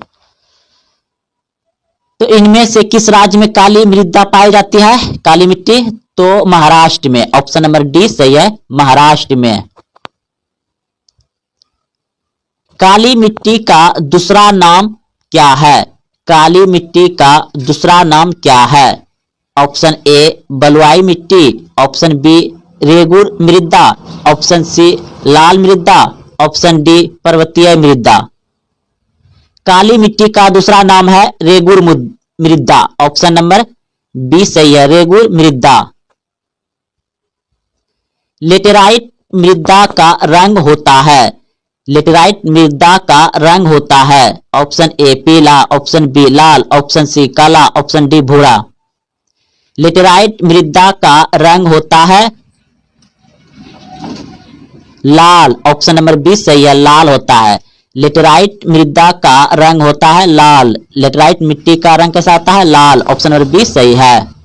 तो इनमें से किस राज्य में काली मृदा पाई जाती है, काली मिट्टी? तो महाराष्ट्र में। ऑप्शन नंबर डी सही है, महाराष्ट्र में। काली मिट्टी का दूसरा नाम क्या है? काली मिट्टी का दूसरा नाम क्या है? ऑप्शन ए बलुआई मिट्टी, ऑप्शन बी रेगुर मृदा, ऑप्शन सी लाल मृदा, ऑप्शन डी पर्वतीय मृदा। काली मिट्टी का दूसरा नाम है रेगुर मृदा। ऑप्शन नंबर बी सही है, रेगुर मृदा। लेटेराइट मृदा का रंग होता है, लेटेराइट मृदा का रंग होता है। ऑप्शन ए पीला, ऑप्शन बी लाल, ऑप्शन सी काला, ऑप्शन डी भूरा। लेटेराइट मृदा का रंग होता है लाल। ऑप्शन नंबर बी सही है, लाल होता है। लेटेराइट मृदा का रंग होता है लाल। लेटेराइट मिट्टी का रंग कैसा होता है? लाल। ऑप्शन नंबर बी सही है।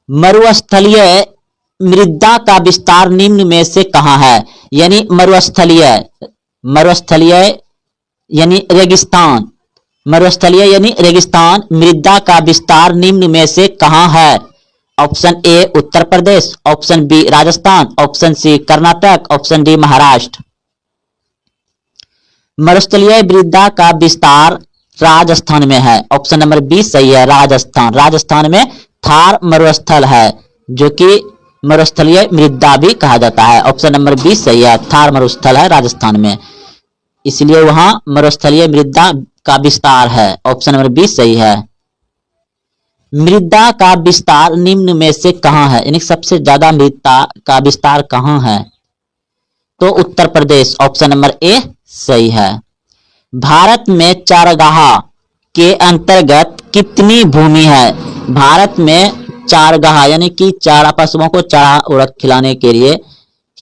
मरुस्थलीय मृदा का विस्तार निम्न में से कहां है? यानी मरुस्थलीय, मरुस्थलीय यानी रेगिस्तान, मरुस्थलीय यानी रेगिस्तान मृदा का विस्तार निम्न में से कहां है? Option A Uttar Pradesh, option B Rajasthan, option C Karnataka, option D Maharashtra. मरुस्थलीय मृदा का विस्तार राजस्थान में है। ऑप्शन नंबर बी सही है, राजस्थान। राजस्थान में थार मरुस्थल है जो कि मरुस्थलीय मृदा भी कहा जाता है। ऑप्शन नंबर बी सही है, थार मरुस्थल है राजस्थान में, इसलिए वहां मरुस्थलीय मृदा का विस्तार है। ऑप्शन नंबर बी सही है। मृदा का विस्तार निम्न में से कहां है? यानी सबसे ज्यादा मृदा का विस्तार कहां है? तो उत्तर प्रदेश। ऑप्शन नंबर ए सही है। भारत में चारागाह के अंतर्गत कितनी भूमि है? भारत में चारागाह यानी कि चारा पशुओं को चारा उड़क खिलाने के लिए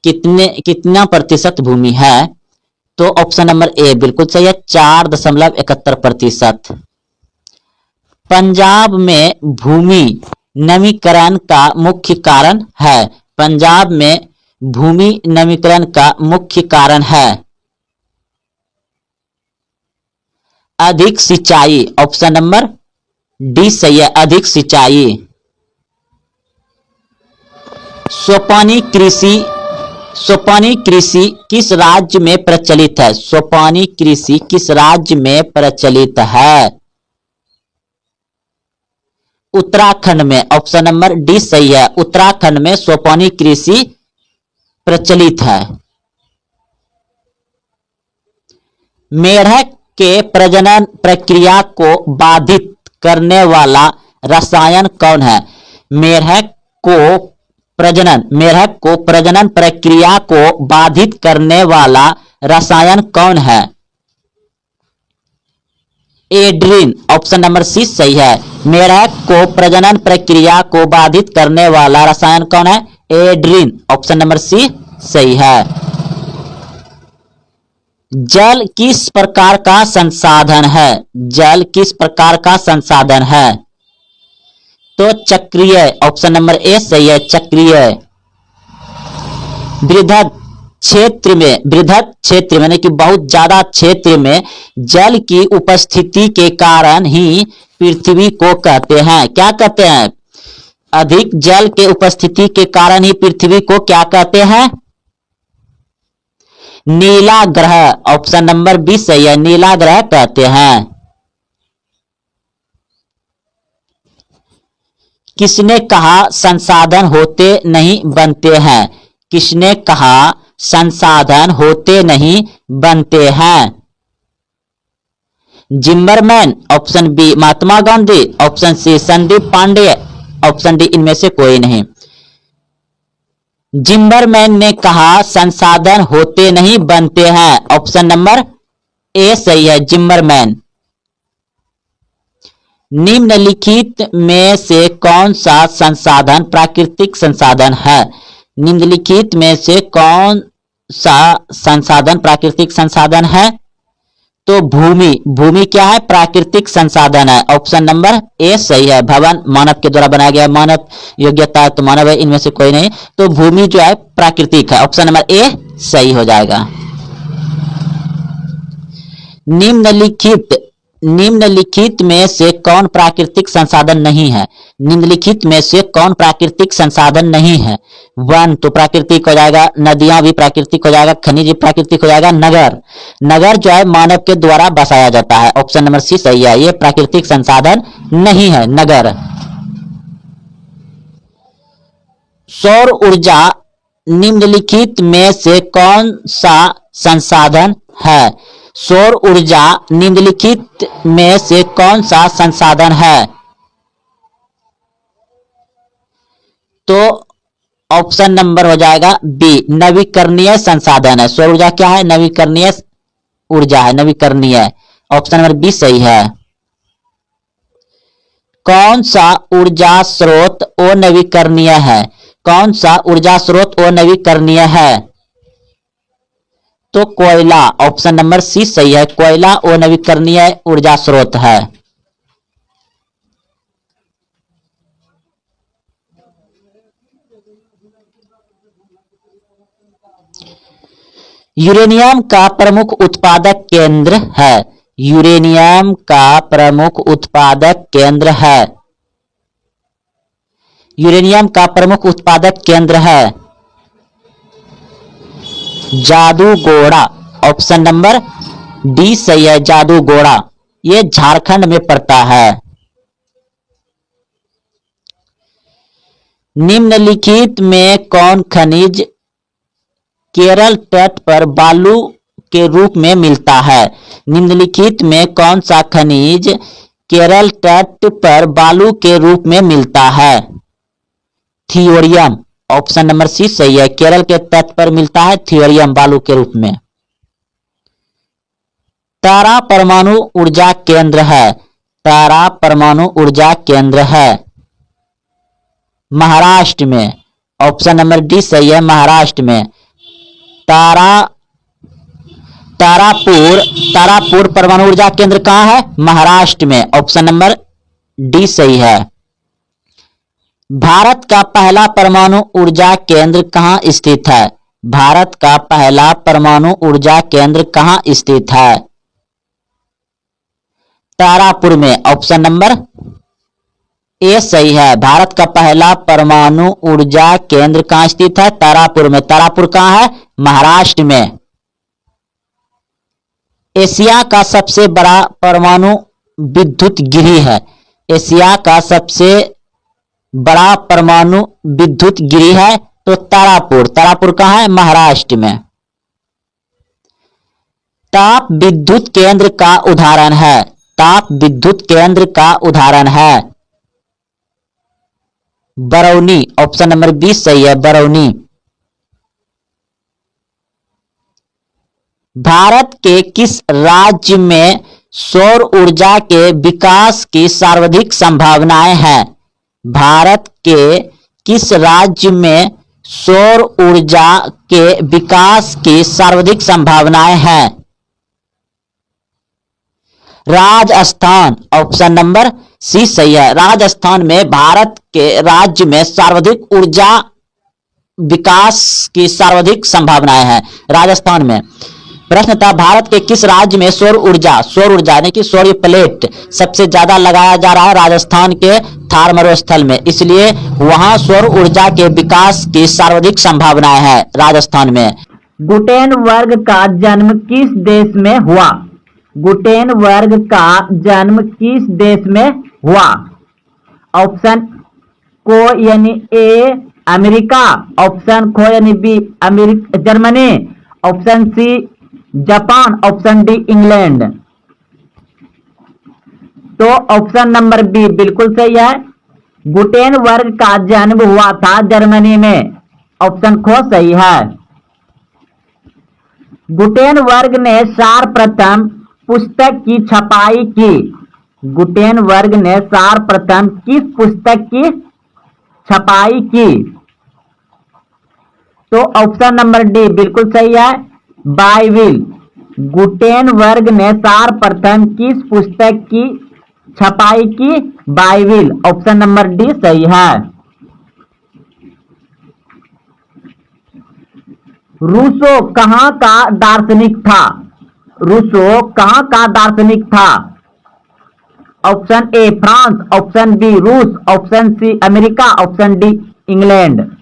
कितना प्रतिशत भूमि है? तो ऑप्शन नंबर ए बिल्कुल सही है, 4.71%। पंजाब में भूमि नमीकरण का मुख्य कारण है। पंजाब में भूमि नमीकरण का मुख्य कारण है अधिक सिंचाई। ऑप्शन नंबर डी सही है, अधिक सिंचाई। सोपानी कृषि, सोपानी कृषि किस राज्य में प्रचलित है? सोपानी कृषि किस राज्य में प्रचलित है? उत्तराखंड में। ऑप्शन नंबर डी सही है, उत्तराखंड में सोपानी कृषि प्रचलित है। मेढक के प्रजनन प्रक्रिया को बाधित करने वाला रसायन कौन है? मेढक को प्रजनन प्रक्रिया को बाधित करने वाला रसायन कौन है? एड्रीन। ऑप्शन नंबर सी सही है, मेढक को प्रजनन प्रक्रिया को बाधित करने वाला रसायन कौन है? एड्रीन। ऑप्शन नंबर सी सही है। जल किस प्रकार का संसाधन है? जल किस प्रकार का संसाधन है? तो चक्रीय। ऑप्शन नंबर ए सही है, चक्रीय। बृहद क्षेत्र में यानी कि बहुत ज्यादा क्षेत्र में जल की उपस्थिति के कारण ही पृथ्वी को कहते हैं, क्या कहते हैं? अधिक जल के उपस्थिति के कारण ही पृथ्वी को क्या कहते हैं? नीला ग्रह। ऑप्शन नंबर बी सही है, नीला ग्रह कहते हैं। किसने कहा संसाधन होते नहीं बनते हैं? किसने कहा संसाधन होते नहीं बनते हैं? Zimmerman, option B Mahatma Gandhi, option C Sandeep Pandey, option D इनमें से कोई नहीं। जिम्बरमैन ने कहा संसाधन होते नहीं बनते हैं। ऑप्शन नंबर ए सही है, जिम्बरमैन। निम्नलिखित में से कौन सा संसाधन प्राकृतिक संसाधन है? निम्नलिखित में से कौन सा संसाधन प्राकृतिक संसाधन है? तो भूमि क्या है? प्राकृतिक संसाधन है। ऑप्शन नंबर ए सही है। भवन मानव के द्वारा बनाया गया, मानव योग्यता तो मानव है, इनमें से कोई नहीं, तो भूमि जो है प्राकृतिक है। ऑप्शन नंबर ए सही हो जाएगा। निम्नलिखित निम्नलिखित में से कौन प्राकृतिक संसाधन नहीं है? निम्नलिखित में से कौन प्राकृतिक संसाधन नहीं है? वन तो प्राकृतिक हो जाएगा, नदियां भी प्राकृतिक हो जाएगा, खनिज भी प्राकृतिक हो जाएगा, नगर नगर जो है मानव के द्वारा बसाया जाता है। ऑप्शन नंबर सी सही है, ये प्राकृतिक संसाधन नहीं है नगर। सौर ऊर्जा निम्नलिखित में से कौन सा संसाधन है? सौर ऊर्जा निम्नलिखित में से कौन सा संसाधन है? तो ऑप्शन नंबर हो जाएगा बी, नवीकरणीय संसाधन है। सौर ऊर्जा क्या है? नवीकरणीय ऊर्जा है, नवीकरणीय। ऑप्शन नंबर बी सही है। कौन सा ऊर्जा स्रोत अनवीकरणीय है? कौन सा ऊर्जा स्रोत अनवीकरणीय है? तो कोयला। ऑप्शन नंबर सी सही है, कोयला अनवीकरणीय ऊर्जा स्रोत है। यूरेनियम का प्रमुख उत्पादक केंद्र है। यूरेनियम का प्रमुख उत्पादक केंद्र है। यूरेनियम का प्रमुख उत्पादक केंद्र है जादूगोड़ा। ऑप्शन नंबर डी सही है, जादूगोड़ा। ये झारखंड में पड़ता है। निम्नलिखित में कौन खनिज केरल तट पर बालू के रूप में मिलता है? निम्नलिखित में कौन सा खनिज केरल तट पर बालू के रूप में मिलता है? थियोरियम। ऑप्शन नंबर सी सही है, केरल के तट पर मिलता है थियोरियम बालू के रूप में। तारा परमाणु ऊर्जा केंद्र है। तारा परमाणु ऊर्जा केंद्र है महाराष्ट्र में। ऑप्शन नंबर डी सही है, महाराष्ट्र में। तारापुर परमाणु ऊर्जा केंद्र कहां है? महाराष्ट्र में। ऑप्शन नंबर डी सही है। भारत का पहला परमाणु ऊर्जा केंद्र कहां स्थित है? भारत का पहला परमाणु ऊर्जा केंद्र कहां स्थित है? तारापुर में। ऑप्शन नंबर ए सही है, भारत का पहला परमाणु ऊर्जा केंद्र कहां स्थित है? तारापुर में। तारापुर कहां है? महाराष्ट्र में। एशिया का सबसे बड़ा परमाणु विद्युत गिरी है। एशिया का सबसे बड़ा परमाणु विद्युत गिरी है तो तारापुर। तारापुर कहां है? महाराष्ट्र में। ताप विद्युत केंद्र का उदाहरण है। ताप विद्युत केंद्र का उदाहरण है बरौनी। ऑप्शन नंबर 20 सही है, बरौनी। भारत के किस राज्य में सौर ऊर्जा के विकास की सर्वाधिक संभावनाएं हैं? भारत के किस राज्य में सौर ऊर्जा के विकास की सर्वाधिक संभावनाएं हैं? राजस्थान। ऑप्शन नंबर सी सही है, राजस्थान में भारत के राज्य में सर्वाधिक ऊर्जा विकास की सर्वाधिक संभावनाएं हैं राजस्थान में। प्रश्न था भारत के किस राज्य में सौर ऊर्जा यानी कि सौर प्लेट सबसे ज्यादा लगाया जा रहा है? राजस्थान के थार मरुस्थल में, इसलिए वहां सौर ऊर्जा के विकास की सर्वाधिक संभावनाएं हैं राजस्थान में। गुटेनबर्ग का जन्म किस देश में हुआ? गुटेनबर्ग का जन्म किस देश में हुआ? ऑप्शन को यानी ए अमेरिका, ऑप्शन खो यानी B Germany, option C Japan, option D England. तो ऑप्शन नंबर बी बिल्कुल सही है, गुटेनबर्ग का जन्म हुआ था जर्मनी में। ऑप्शन खो सही है। गुटेनबर्ग ने सर्वप्रथम पुस्तक की छपाई की। गुटेनबर्ग ने सर्वप्रथम किस पुस्तक की छपाई की? तो ऑप्शन नंबर डी बिल्कुल सही है, बाइबिल। गुटेनबर्ग ने सर्वप्रथम किस पुस्तक की छपाई की? बाइबिल। ऑप्शन नंबर डी सही है। रूसो कहां का दार्शनिक था? रूसो कहां का दार्शनिक था? Option A France, option B रूस, option C America, option D England.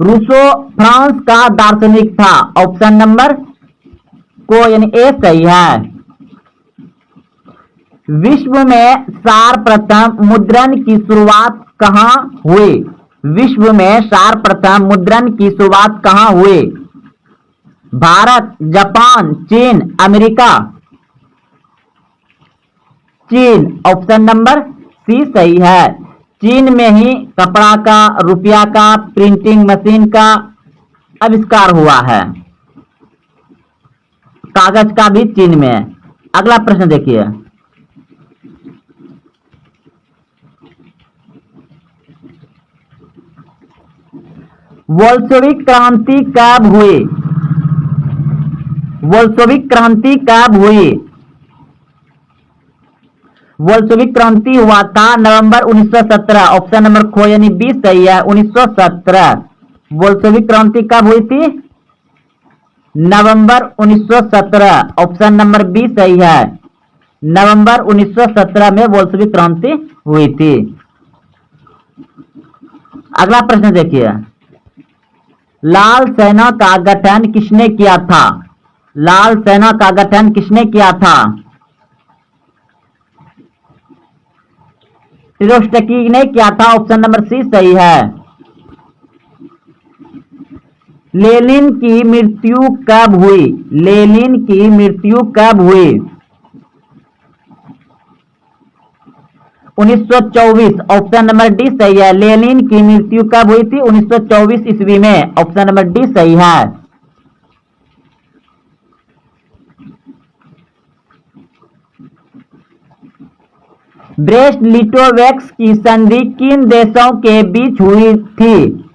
Rousseau France का दार्शनिक था। ऑप्शन नंबर को यानी ए सही है। विश्व में सर्वप्रथम मुद्रण की शुरुआत कहां हुई? विश्व में सर्वप्रथम मुद्रण की शुरुआत कहां हुई? भारत, जापान, चीन, अमेरिका। चीन, ऑप्शन नंबर सी सही है। चीन में ही कपड़ा का, रुपया का, प्रिंटिंग मशीन का आविष्कार हुआ है। कागज का भी चीन में। अगला प्रश्न देखिए। बोल्शेविक क्रांति कब हुई? बोल्शेविक क्रांति कब हुई? बोल्शेविक क्रांति हुआ था नवंबर 1917। ऑप्शन नंबर खो यानी बी सही है, 1917। बोल्शेविक क्रांति कब हुई थी? नवंबर 1917। ऑप्शन नंबर बी सही है, नवंबर 1917 में बोल्शेविक क्रांति हुई थी। अगला प्रश्न देखिए। लाल सेना का गठन किसने किया था? लाल सेना का गठन किसने किया था? ट्रोत्स्की ने किया था। ऑप्शन नंबर सी सही है। लेनिन की मृत्यु कब हुई? लेनिन की मृत्यु कब हुई? 1924। ऑप्शन नंबर डी सही है। लेनिन की मृत्यु कब हुई थी? 1924 ईस्वी में। ऑप्शन नंबर डी सही है। ब्रेस्ट लिटोवेक्स की संधि किन देशों के बीच हुई थी?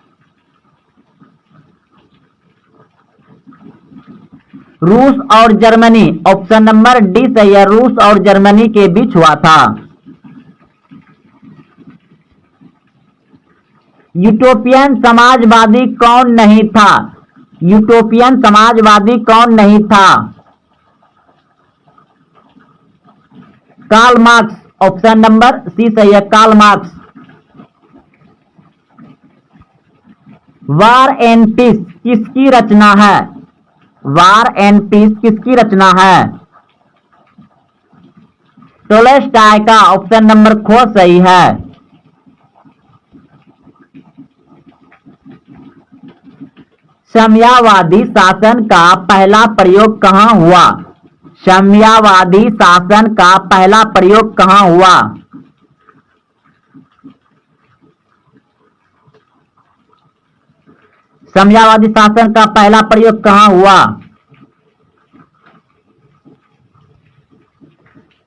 रूस और जर्मनी। ऑप्शन नंबर डी सही है, रूस और जर्मनी के बीच हुआ था। यूटोपियन समाजवादी कौन नहीं था? यूटोपियन समाजवादी कौन नहीं था? Karl Marx. Option number C सही है, Karl Marx. War and peace किसकी रचना है? वार एंड पीस किसकी रचना है? टोल्स्टॉय का। ऑप्शन नंबर खो सही है। साम्यवादी शासन का पहला प्रयोग कहां हुआ? साम्यवादी शासन का पहला प्रयोग कहां हुआ? साम्यवादी शासन का पहला प्रयोग कहां हुआ?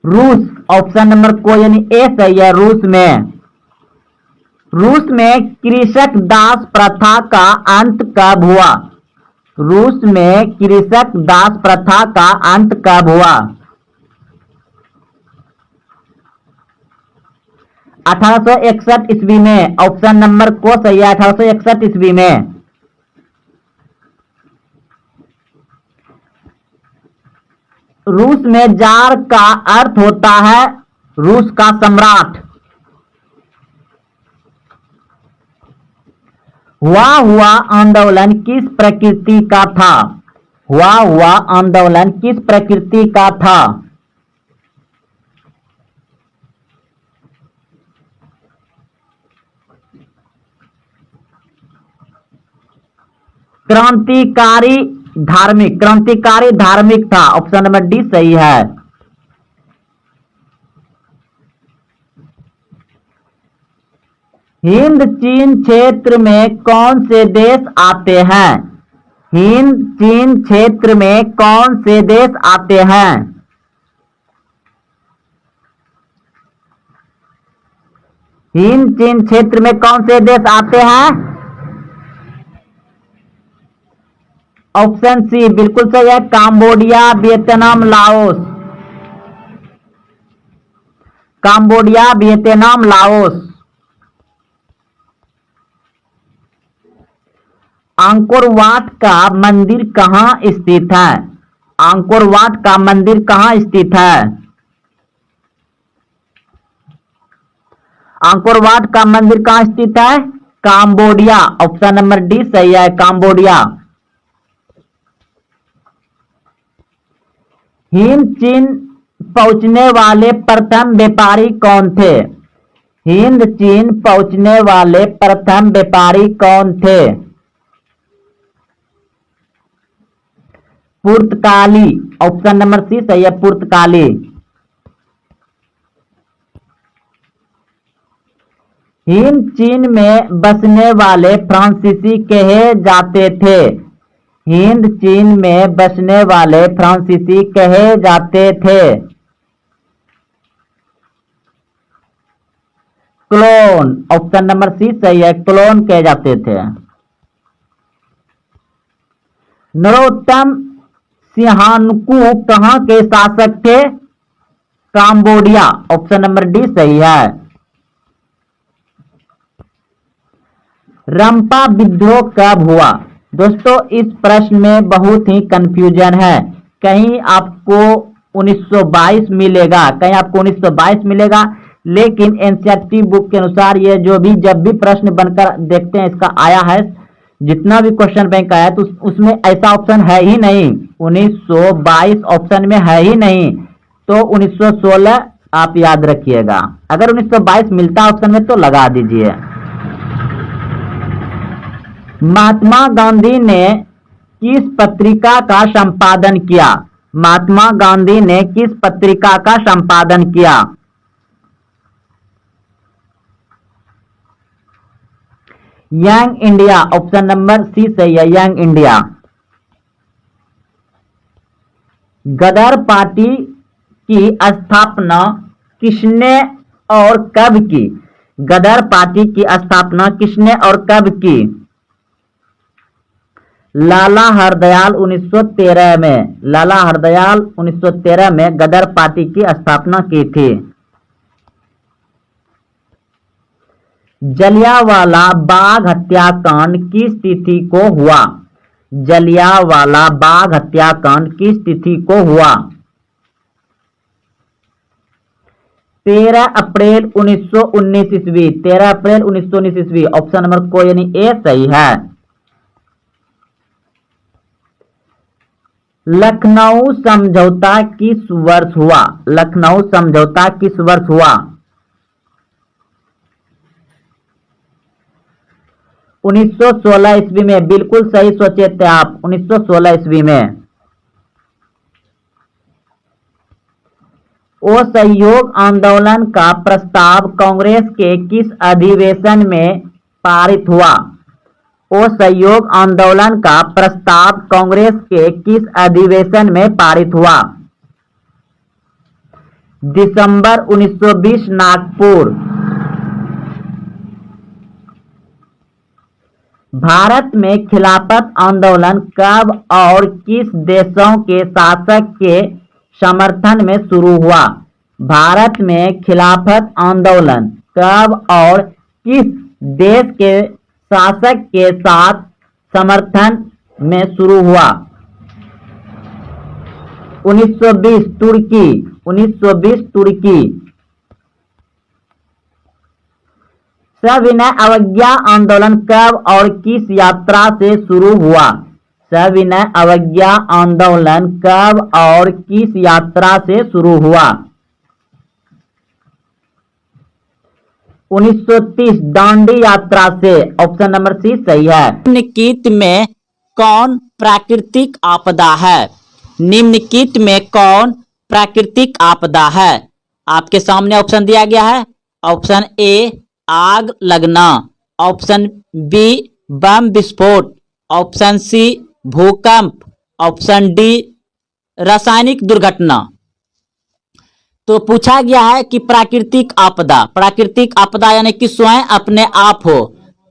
रूस। ऑप्शन नंबर को यानी ए सही है, रूस में। रूस में कृषक दास प्रथा का अंत कब हुआ? रूस में कृषक दास प्रथा का अंत कब हुआ? 1861 ईस्वी में। ऑप्शन नंबर को सही है, 1861 ईस्वी में। रूस में जार का अर्थ होता है रूस का सम्राट। हुआ आंदोलन किस प्रकृति का था? हुआ आंदोलन किस प्रकृति का था? क्रांतिकारी धार्मिक था। ऑप्शन नंबर डी सही है। हिंद चीन क्षेत्र में कौन से देश आते हैं? हिंद चीन क्षेत्र में कौन से देश आते हैं? हिंद चीन क्षेत्र में कौन से देश आते हैं? ऑप्शन सी बिल्कुल सही है, Cambodia, Vietnam, Laos. Cambodia, Vietnam, Laos. Angkor Wat का मंदिर कहाँ स्थित है? अंकोर वाट का मंदिर कहाँ स्थित है? angkor wat का मंदिर कहाँ स्थित है? काम्बोडिया। ऑप्शन नंबर डी सही है, काम्बोडिया। हिंद चीन पहुंचने वाले प्रथम व्यापारी कौन थे? हिंद चीन पहुंचने वाले प्रथम व्यापारी कौन थे? पुर्तगाली। ऑप्शन नंबर सी सही है, पुर्तगाली। हिंद चीन में बसने वाले फ्रांसीसी कहे जाते थे? हिंद चीन में बसने वाले फ्रांसीसी कहे जाते थे? क्लोन। ऑप्शन नंबर सी सही है, क्लोन कहे जाते थे। नरोत्तम सिंहान्कू कहां के शासक थे? काम्बोडिया। ऑप्शन नंबर डी सही है। रंपा विद्रोह कब हुआ? दोस्तों इस प्रश्न में बहुत ही कंफ्यूजन है। कहीं आपको 1922 मिलेगा, कहीं आपको 1922 मिलेगा, लेकिन एनसीईआरटी बुक के अनुसार ये जो भी जब भी प्रश्न बनकर देखते हैं इसका आया है, जितना भी क्वेश्चन बैंक आया है तो उसमें ऐसा ऑप्शन है ही नहीं। 1922 ऑप्शन में है ही नहीं, तो 1916 आप याद रखिएगा। अगर 1922 मिलता ऑप्शन में तो लगा दीजिए। महात्मा गांधी ने किस पत्रिका का संपादन किया? महात्मा गांधी ने किस पत्रिका का संपादन किया? Young India. Option number C सही है, यंग इंडिया। गदर पार्टी की स्थापना किसने और कब की? गदर पार्टी की स्थापना किसने और कब की? लाला हरदयाल 1913 में। लाला हरदयाल 1913 में गदर पार्टी की स्थापना की थी। जलियांवाला बाग हत्याकांड किस तिथि को हुआ? जलियांवाला बाग हत्याकांड किस तिथि को हुआ? 13 अप्रैल 1919 ईस्वी। 13 अप्रैल 1919 ईस्वी। ऑप्शन नंबर को यानी ए सही है। लखनऊ समझौता किस वर्ष हुआ? लखनऊ समझौता किस वर्ष हुआ? 1916 ईस्वी में। बिल्कुल सही सोचे थे आप, 1916 ईस्वी में। असहयोग आंदोलन का प्रस्ताव कांग्रेस के किस अधिवेशन में पारित हुआ? असहयोग आंदोलन का प्रस्ताव कांग्रेस के किस अधिवेशन में पारित हुआ? दिसंबर 1920 नागपुर। भारत में खिलाफत आंदोलन कब और किस देशों के शासक के समर्थन में शुरू हुआ? भारत में खिलाफत आंदोलन कब और किस देश के शासक के साथ समर्थन में शुरू हुआ? 1920 तुर्की। 1920 तुर्की। सविनय अवज्ञा आंदोलन कब और किस यात्रा से शुरू हुआ? सविनय अवज्ञा आंदोलन कब और किस यात्रा से शुरू हुआ? 1930 दांडी यात्रा से। ऑप्शन नंबर सी सही है। निम्नलिखित में कौन प्राकृतिक आपदा है? निम्नलिखित में कौन प्राकृतिक आपदा है? आपके सामने ऑप्शन दिया गया है। ऑप्शन ए आग लगना, ऑप्शन बी बम विस्फोट, ऑप्शन सी भूकंप, ऑप्शन डी रासायनिक दुर्घटना। तो पूछा गया है कि प्राकृतिक आपदा, प्राकृतिक आपदा यानी कि स्वयं अपने आप हो,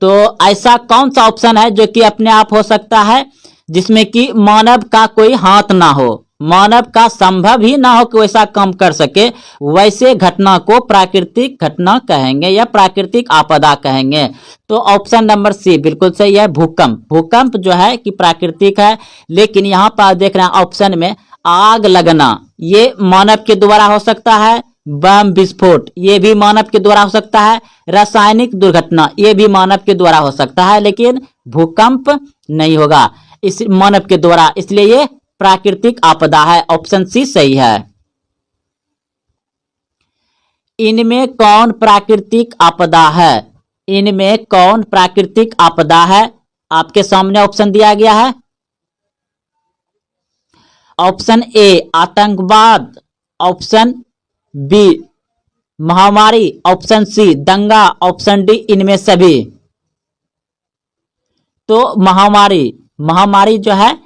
तो ऐसा कौन सा ऑप्शन है जो कि अपने आप हो सकता है, जिसमें कि मानव का कोई हाथ ना हो, मानव का संभव ही ना हो कि वैसा काम कर सके, वैसे घटना को प्राकृतिक घटना कहेंगे या प्राकृतिक आपदा कहेंगे। तो ऑप्शन नंबर सी बिल्कुल सही है, भूकंप। भूकंप जो है कि प्राकृतिक है, लेकिन यहाँ पर देख रहे हैं ऑप्शन में आग लगना, ये मानव के द्वारा हो सकता है, बम विस्फोट ये भी मानव के द्वारा हो सकता है, रासायनिक दुर्घटना ये भी मानव के द्वारा हो सकता है, लेकिन भूकंप नहीं होगा इस मानव के द्वारा, इसलिए ये प्राकृतिक आपदा है। ऑप्शन सी सही है। इनमें कौन प्राकृतिक आपदा है? इनमें कौन प्राकृतिक आपदा है? आपके सामने ऑप्शन दिया गया है। ऑप्शन ए आतंकवाद, ऑप्शन बी महामारी, ऑप्शन सी दंगा, ऑप्शन डी इनमें सभी। तो महामारी जो है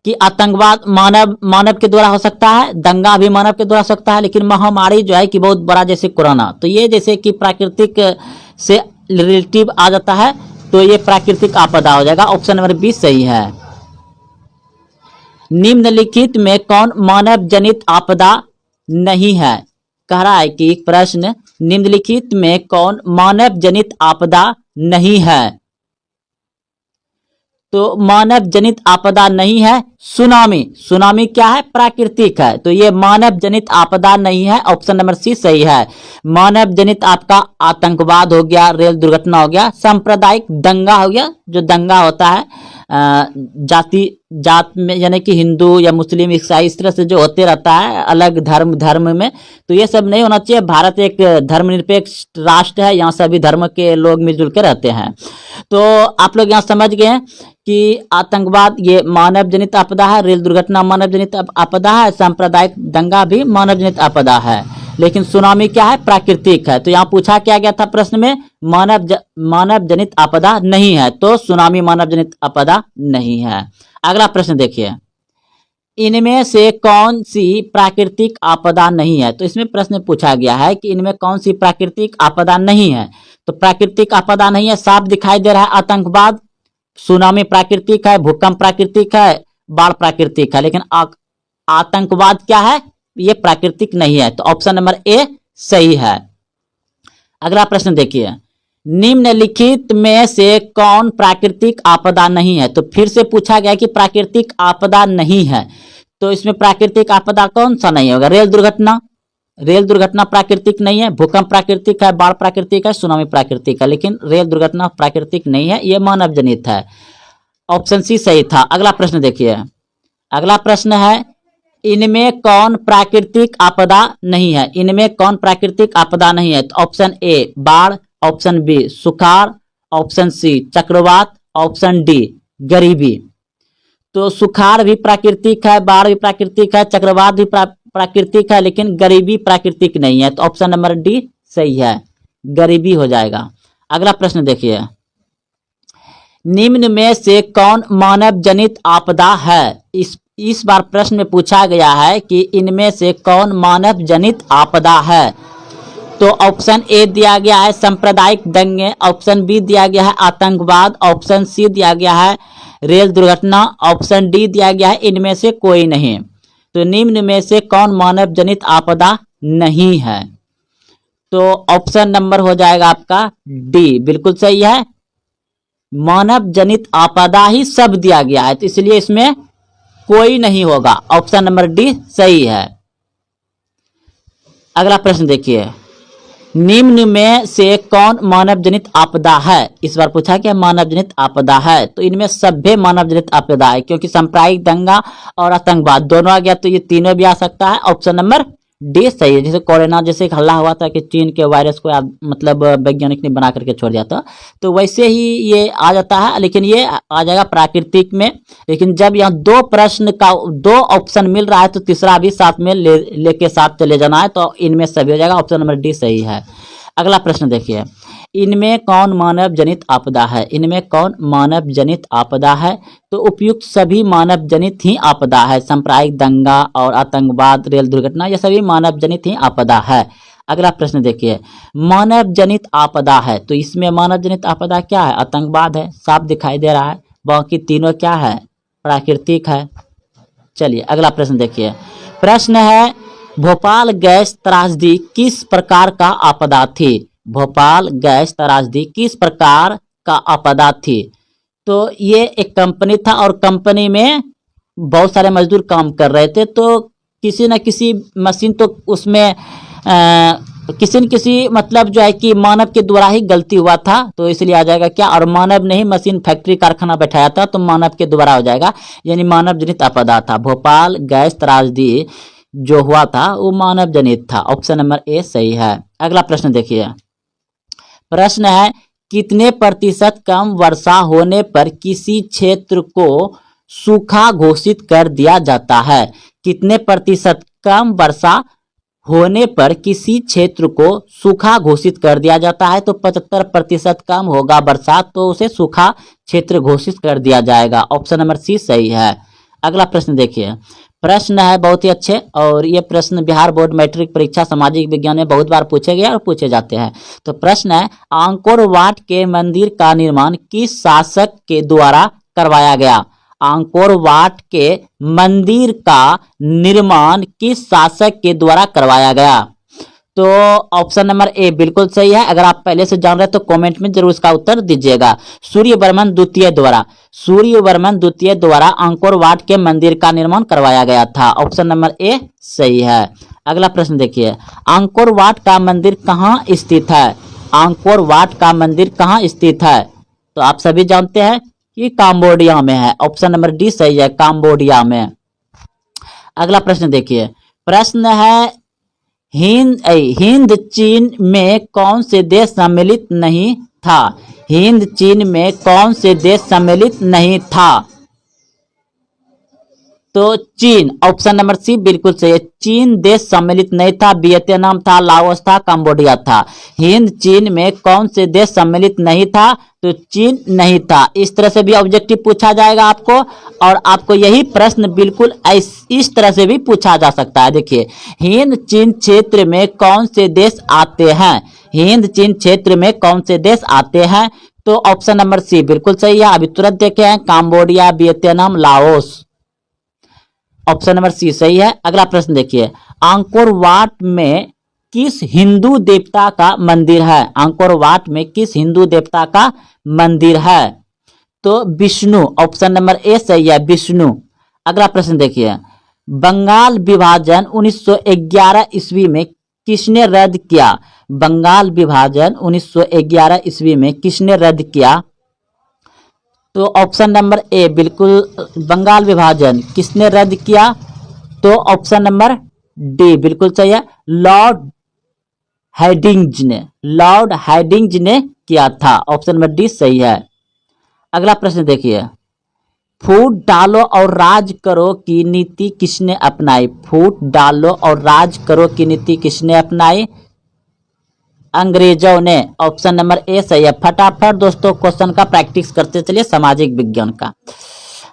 कि आतंकवाद मानव के द्वारा हो सकता है, दंगा भी मानव के द्वारा हो सकता है, लेकिन महामारी जो है कि बहुत बड़ा जैसे कोरोना, तो ये जैसे कि प्राकृतिक से रिलेटिव आ जाता है, तो ये प्राकृतिक आपदा हो जाएगा। ऑप्शन नंबर बी सही है। निम्नलिखित में कौन मानव जनित आपदा नहीं है? कह रहा है कि प्रश्न निम्नलिखित में कौन मानव जनित आपदा नहीं है? तो मानव जनित आपदा नहीं है सुनामी क्या है? प्राकृतिक है, तो ये मानव जनित आपदा नहीं है। ऑप्शन नंबर सी सही है। मानव जनित आपका आतंकवाद हो गया, रेल दुर्घटना हो गया, सांप्रदायिक दंगा हो गया, जो दंगा होता है जात में, यानी कि हिंदू या मुस्लिम ईसाई इस तरह से जो होते रहता है अलग धर्म में, तो ये सब नहीं होना चाहिए। भारत एक धर्मनिरपेक्ष राष्ट्र है, यहाँ सभी धर्म के लोग मिलजुल के रहते हैं। तो आप लोग यहाँ समझ गए कि आतंकवाद ये मानव जनित आपदा है, रेल दुर्घटना मानव जनित आपदा है, सांप्रदायिक दंगा भी मानव जनित आपदा है, लेकिन सुनामी क्या है? प्राकृतिक है। तो यहाँ पूछा क्या गया था प्रश्न में? मानव जनित आपदा नहीं है, तो सुनामी मानव जनित आपदा नहीं है। अगला प्रश्न देखिए, इनमें से कौन सी प्राकृतिक आपदा नहीं है? तो इसमें प्रश्न पूछा गया है कि इनमें कौन सी प्राकृतिक आपदा नहीं है। तो प्राकृतिक आपदा नहीं है, साफ दिखाई दे रहा है आतंकवाद, सुनामी प्राकृतिक है, भूकंप प्राकृतिक है, बाढ़ प्राकृतिक है, लेकिन आतंकवाद क्या है? ये प्राकृतिक नहीं है। तो ऑप्शन नंबर ए सही है। अगला प्रश्न देखिए, निम्नलिखित में से कौन प्राकृतिक आपदा नहीं है? तो फिर से पूछा गया कि प्राकृतिक आपदा नहीं है, तो इसमें प्राकृतिक आपदा कौन सा नहीं होगा? रेल दुर्घटना प्राकृतिक नहीं है, भूकंप प्राकृतिक है, बाढ़ प्राकृतिक है, सुनामी प्राकृतिक है, लेकिन रेल दुर्घटना प्राकृतिक नहीं है, यह मानव जनित है। ऑप्शन सी सही था। अगला प्रश्न देखिए, अगला प्रश्न है, इनमें कौन प्राकृतिक आपदा नहीं है? इनमें कौन प्राकृतिक आपदा नहीं है? तो ऑप्शन ए बाढ़, ऑप्शन बी सुखाड़, ऑप्शन सी चक्रवात, ऑप्शन डी गरीबी। तो सुखाड़ भी प्राकृतिक है, बाढ़ भी प्राकृतिक है, चक्रवात भी प्राकृतिक है, लेकिन गरीबी प्राकृतिक नहीं है। तो ऑप्शन नंबर डी सही है, गरीबी हो जाएगा। अगला प्रश्न देखिए, निम्न में से कौन मानव जनित आपदा है? इस बार प्रश्न में पूछा गया है कि इनमें से कौन मानव जनित आपदा है। तो ऑप्शन ए दिया गया है सांप्रदायिक दंगे, ऑप्शन बी दिया गया है आतंकवाद, ऑप्शन सी दिया गया है रेल दुर्घटना, ऑप्शन डी दिया गया है इनमें से कोई नहीं। तो निम्न में से कौन मानव जनित आपदा नहीं है? तो ऑप्शन नंबर हो जाएगा आपका डी, बिल्कुल सही है। मानव जनित आपदा ही सब दिया गया है, तो इसलिए इसमें कोई नहीं होगा। ऑप्शन नंबर डी सही है। अगला प्रश्न देखिए, निम्न में से कौन मानव जनित आपदा है? इस बार पूछा क्या मानव जनित आपदा है, तो इनमें सभ्य मानव जनित आपदा है, क्योंकि सांप्रदायिक दंगा और आतंकवाद दोनों आ गया, तो ये तीनों भी आ सकता है। ऑप्शन नंबर डी सही है। जैसे कोरोना जैसे हल्ला हुआ था कि चीन के वायरस को मतलब वैज्ञानिक ने बना करके छोड़ दिया था, तो वैसे ही ये आ जाता है, लेकिन ये आ जाएगा प्राकृतिक में। लेकिन जब यहाँ दो प्रश्न का दो ऑप्शन मिल रहा है, तो तीसरा भी साथ में लेके साथ चले जाना है, तो इनमें सभी हो जाएगा। ऑप्शन नंबर डी सही है। अगला प्रश्न देखिए, इनमें कौन मानव जनित आपदा है? इनमें कौन मानव जनित आपदा है? तो उपयुक्त सभी मानव जनित ही आपदा है। सांप्रदायिक दंगा और आतंकवाद, रेल दुर्घटना, ये सभी मानव जनित ही आपदा है। अगला प्रश्न देखिए, मानव जनित आपदा है, तो इसमें मानव जनित आपदा क्या है? आतंकवाद है, साफ दिखाई दे रहा है। बाकी तीनों क्या है? प्राकृतिक है। चलिए अगला प्रश्न देखिए, प्रश्न है भोपाल गैस त्रासदी किस प्रकार का आपदा थी? भोपाल गैस त्रासदी किस प्रकार का आपदा थी? तो ये एक कंपनी था और कंपनी में बहुत सारे मजदूर काम कर रहे थे, तो किसी न किसी मशीन तो उसमें किसी न किसी मतलब जो है कि मानव के द्वारा ही गलती हुआ था, तो इसलिए आ जाएगा क्या, और मानव ने ही मशीन फैक्ट्री कारखाना बैठाया था, तो मानव के द्वारा हो जाएगा, यानी मानव जनित आपदा था। भोपाल गैस त्रासदी जो हुआ था वो मानव जनित था। ऑप्शन नंबर ए सही है। अगला प्रश्न देखिए, प्रश्न है कितने प्रतिशत कम वर्षा होने पर किसी क्षेत्र को सूखा घोषित कर दिया जाता है? कितने प्रतिशत कम वर्षा होने पर किसी क्षेत्र को सूखा घोषित कर दिया जाता है? तो 75% कम होगा बरसात, तो उसे सूखा क्षेत्र घोषित कर दिया जाएगा। ऑप्शन नंबर सी सही है। अगला प्रश्न देखिए, प्रश्न है बहुत ही अच्छे, और ये प्रश्न बिहार बोर्ड मैट्रिक परीक्षा सामाजिक विज्ञान में बहुत बार पूछे गए और पूछे जाते हैं। तो प्रश्न है, आंकोर वाट के मंदिर का निर्माण किस शासक के द्वारा करवाया गया? आंकोर वाट के मंदिर का निर्माण किस शासक के द्वारा करवाया गया? तो ऑप्शन नंबर ए बिल्कुल सही है। अगर आप पहले से जान रहे हैं तो कमेंट में जरूर इसका उत्तर दीजिएगा। सूर्यवर्मन द्वितीय द्वारा, सूर्यवर्मन द्वितीय द्वारा आंकोर वाट के मंदिर का निर्माण करवाया गया था। ऑप्शन नंबर ए सही है। अगला प्रश्न देखिए, आंकोर वाट का मंदिर कहाँ स्थित है? आंकोर वाट का मंदिर कहाँ स्थित है? तो आप सभी जानते हैं कि काम्बोडिया में है। ऑप्शन नंबर डी सही है, काम्बोडिया में। अगला प्रश्न देखिए, प्रश्न है हिंद चीन में कौन से देश सम्मिलित नहीं था? हिंद चीन में कौन से देश सम्मिलित नहीं था? तो चीन, ऑप्शन नंबर सी बिल्कुल सही है। चीन देश सम्मिलित नहीं था, वियतनाम था, लाओस था, कंबोडिया था। हिंद चीन में कौन से देश सम्मिलित नहीं था? तो चीन नहीं था। इस तरह से भी ऑब्जेक्टिव पूछा जाएगा आपको, और आपको यही प्रश्न बिल्कुल इस तरह से भी पूछा जा सकता है। देखिए, हिंद चीन क्षेत्र में कौन से देश आते हैं? हिंद चीन क्षेत्र में कौन से देश आते हैं? तो ऑप्शन नंबर सी बिल्कुल सही है। अभी तुरंत देखे हैं, Cambodia, Vietnam, Laos. Option number C सही है। अगला प्रश्न देखिए, आंकोर वाट में किस हिंदू देवता का मंदिर है? आंकोर वाट में किस हिंदू देवता का मंदिर है? तो विष्णु, ऑप्शन नंबर ए सही है, विष्णु। अगला प्रश्न देखिए, बंगाल विभाजन 1911 ईस्वी में किसने रद्द किया? बंगाल विभाजन 1911 ईस्वी में किसने रद्द किया? तो ऑप्शन नंबर ए बिल्कुल, बंगाल विभाजन किसने रद्द किया? तो ऑप्शन नंबर डी बिल्कुल सही है, लॉर्ड हेडिंग्ज ने, लॉर्ड हेडिंग्ज ने किया था। ऑप्शन नंबर डी सही है। अगला प्रश्न देखिए, फूट डालो और राज करो की नीति किसने अपनाई? फूट डालो और राज करो की नीति किसने अपनाई? अंग्रेजों ने। ऑप्शन नंबर ए सही है। फटाफट दोस्तों क्वेश्चन का प्रैक्टिस करते चलिए, सामाजिक विज्ञान का।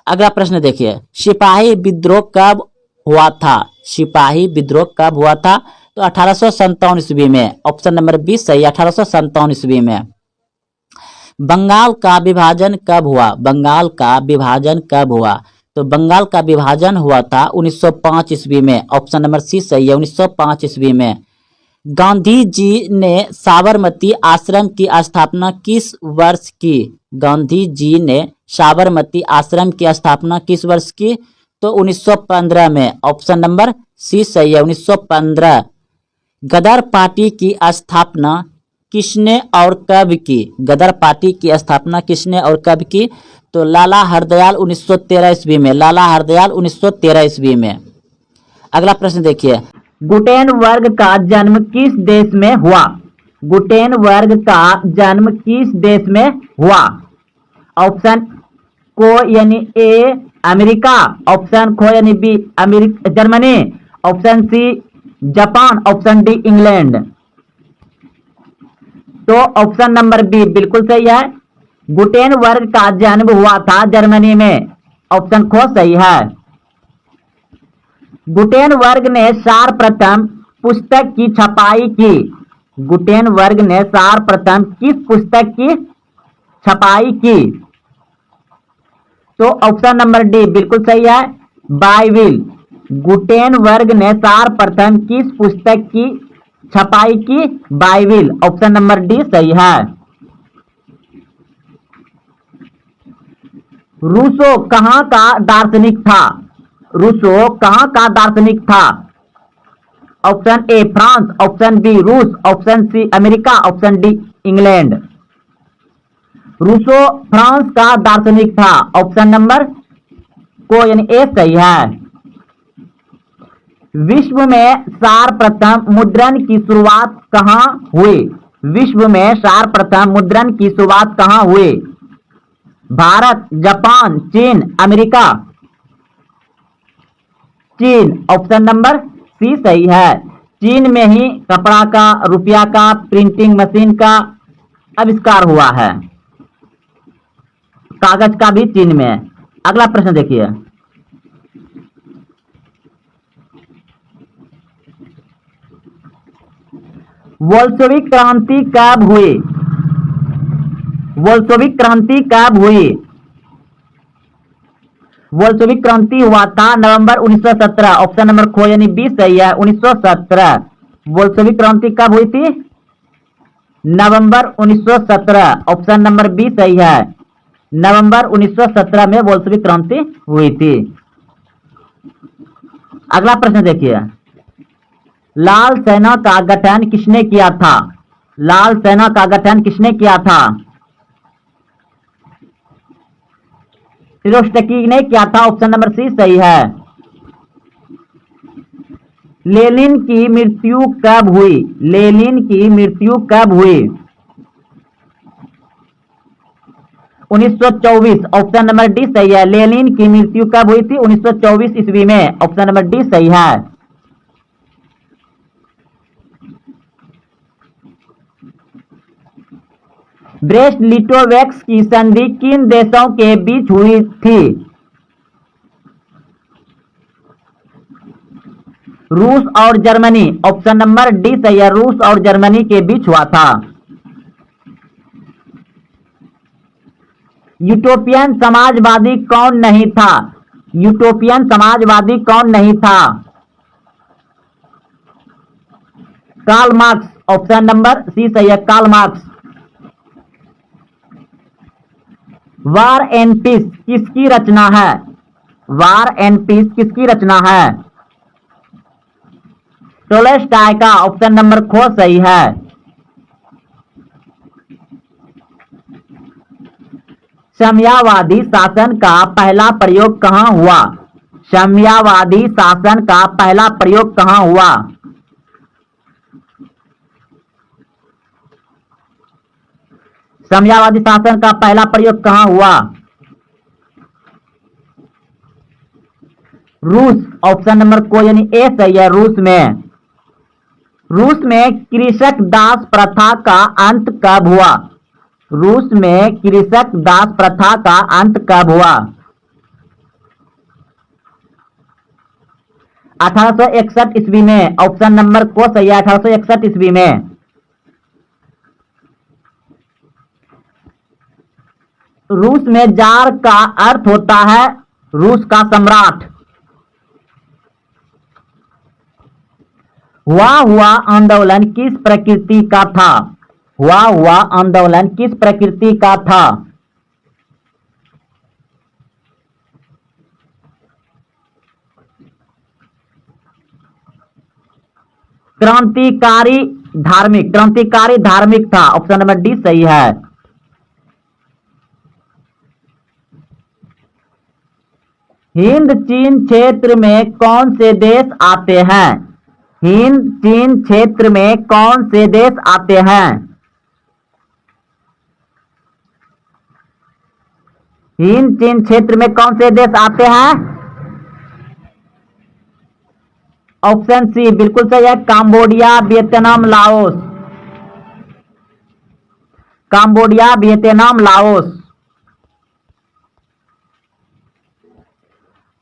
अगला प्रश्न देखिए, सिपाही विद्रोह कब हुआ था? सिपाही विद्रोह कब हुआ था? तो 1857 ईस्वी में। ऑप्शन नंबर बी सही, 1857 ईस्वी में। बंगाल का विभाजन कब हुआ? बंगाल का विभाजन कब हुआ? तो बंगाल का विभाजन हुआ था 1905 ईस्वी में। ऑप्शन नंबर सी सही है, 1905 ईस्वी में। गांधी जी ने साबरमती आश्रम की स्थापना किस वर्ष की? गांधी जी ने साबरमती आश्रम की स्थापना किस वर्ष की? तो 1915 में। ऑप्शन नंबर सी सही है, 1915। गदर पार्टी की स्थापना किसने और कब की? गदर पार्टी की स्थापना किसने और कब की? तो लाला हरदयाल 1913 ईस्वी में। लाला हरदयाल 1913 ईस्वी में। अगला प्रश्न देखिए, गुटेनबर्ग का जन्म किस देश में हुआ? गुटेनबर्ग का जन्म किस देश में हुआ? ऑप्शन को यानी ए अमेरिका, ऑप्शन खो यानी B Germany, option C Japan, option D England. तो ऑप्शन नंबर बी बिल्कुल सही है, गुटेनबर्ग का जन्म हुआ था जर्मनी में। ऑप्शन खो सही है। गुटेनबर्ग ने सर्वप्रथम पुस्तक की छपाई की? गुटेनबर्ग ने सर्वप्रथम किस पुस्तक की छपाई की? तो ऑप्शन नंबर डी बिल्कुल सही है, बाइबिल। गुटेनबर्ग ने सर्वप्रथम किस पुस्तक की छपाई की? बाइबिल। ऑप्शन नंबर डी सही है। रूसो कहाँ का दार्शनिक था? रूसो कहाँ का दार्शनिक था? Option A France, option B रूस, option C America, option D England. Rousseau France का दार्शनिक था। ऑप्शन नंबर को यानी ए सही है। विश्व में सर्वप्रथम मुद्रण की शुरुआत कहां हुई? विश्व में सर्वप्रथम मुद्रण की शुरुआत कहां हुई? भारत, जापान, चीन, अमेरिका। चीन, ऑप्शन नंबर सी सही है। चीन में ही कपड़ा का, रुपया का, प्रिंटिंग मशीन का आविष्कार हुआ है। कागज का भी चीन में। अगला प्रश्न देखिए। बोल्शेविक क्रांति कब हुई? बोल्शेविक क्रांति कब हुई? बोल्शेविक क्रांति हुआ था नवंबर 1917। ऑप्शन नंबर खो यानी बी सही है, 1917। बोल्शेविक क्रांति कब हुई थी? नवंबर 1917। ऑप्शन नंबर बी सही है, नवंबर 1917 में बोल्शेविक क्रांति हुई थी। अगला प्रश्न देखिए। लाल सेना का गठन किसने किया था? लाल सेना का गठन किसने किया था? ट्रोत्स्की ने किया था। ऑप्शन नंबर सी सही है। लेनिन की मृत्यु कब हुई? लेनिन की मृत्यु कब हुई? 1924। ऑप्शन नंबर डी सही है। लेनिन की मृत्यु कब हुई थी? 1924 ईस्वी में। ऑप्शन नंबर डी सही है। ब्रेस्ट लिटोवेक्स की संधि किन देशों के बीच हुई थी? रूस और जर्मनी। ऑप्शन नंबर डी सही है, रूस और जर्मनी के बीच हुआ था। यूटोपियन समाजवादी कौन नहीं था? यूटोपियन समाजवादी कौन नहीं था? Karl Marx. Option number C सही है, Karl Marx. War and peace किसकी रचना है? वार एंड पीस किसकी रचना है? टोल्स्टॉय का। ऑप्शन नंबर खो सही है। साम्यवादी शासन का पहला प्रयोग कहां हुआ? साम्यवादी शासन का पहला प्रयोग कहां हुआ? साम्यवादी शासन का पहला प्रयोग कहां हुआ? रूस। ऑप्शन नंबर को यानी ए सही है, रूस में। रूस में कृषक दास प्रथा का अंत कब हुआ? रूस में कृषक दास प्रथा का अंत कब हुआ? 1861 ईस्वी में। ऑप्शन नंबर को सही है, 1861 ईस्वी में। रूस में जार का अर्थ होता है रूस का सम्राट। हुआ आंदोलन किस प्रकृति का था? हुआ आंदोलन किस प्रकृति का था? क्रांतिकारी धार्मिक। क्रांतिकारी धार्मिक था। ऑप्शन नंबर डी सही है। हिंद चीन क्षेत्र में कौन से देश आते हैं? हिंद चीन क्षेत्र में कौन से देश आते हैं? हिंद चीन क्षेत्र में कौन से देश आते हैं? ऑप्शन सी बिल्कुल सही है, Cambodia, Vietnam, Laos. Cambodia, Vietnam, Laos.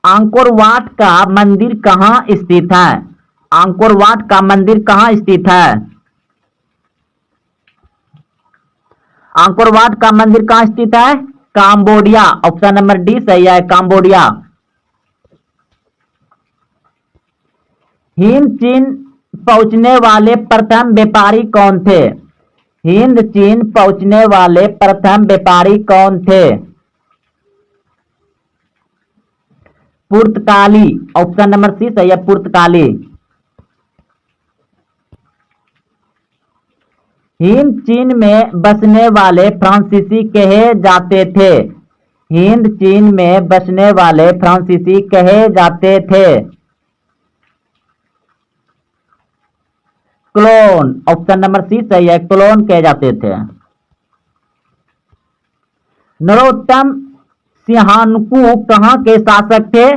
Angkor Wat का मंदिर कहाँ स्थित है? अंकोर वाट का मंदिर कहाँ स्थित है? अंकोर वाट का मंदिर कहाँ स्थित है? काम्बोडिया। ऑप्शन नंबर डी सही है, काम्बोडिया। हिंद चीन पहुंचने वाले प्रथम व्यापारी कौन थे? हिंद चीन पहुंचने वाले प्रथम व्यापारी कौन थे? पुर्तगाली। ऑप्शन नंबर सी सही है, पुर्तगाली। हिंद चीन में बसने वाले फ्रांसीसी कहे जाते थे। हिंद चीन में बसने वाले फ्रांसीसी कहे जाते थे। क्लोन, ऑप्शन नंबर सी सही है, क्लोन कहे जाते थे। नरोत्तम सिंहान्कू कहां के शासक थे?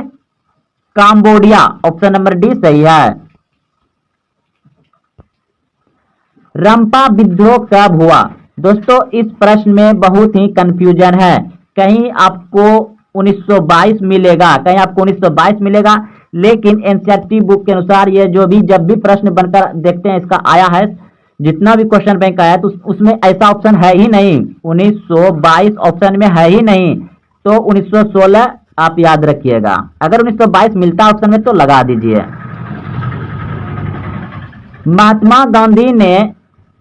काम्बोडिया, ऑप्शन नंबर डी सही है। रंपा विद्रोह कब हुआ? दोस्तों इस प्रश्न में बहुत ही कंफ्यूजन है। कहीं आपको 1922 मिलेगा, कहीं आपको 1922 मिलेगा, लेकिन एनसीईआरटी बुक के अनुसार ये जो भी जब भी प्रश्न बनकर देखते हैं इसका आया है, जितना भी क्वेश्चन बैंक आया है तो उसमें ऐसा ऑप्शन है ही नहीं। 1922 ऑप्शन में है ही नहीं, तो 1916 आप याद रखिएगा। अगर 1922 मिलता ऑप्शन में तो लगा दीजिए। महात्मा गांधी ने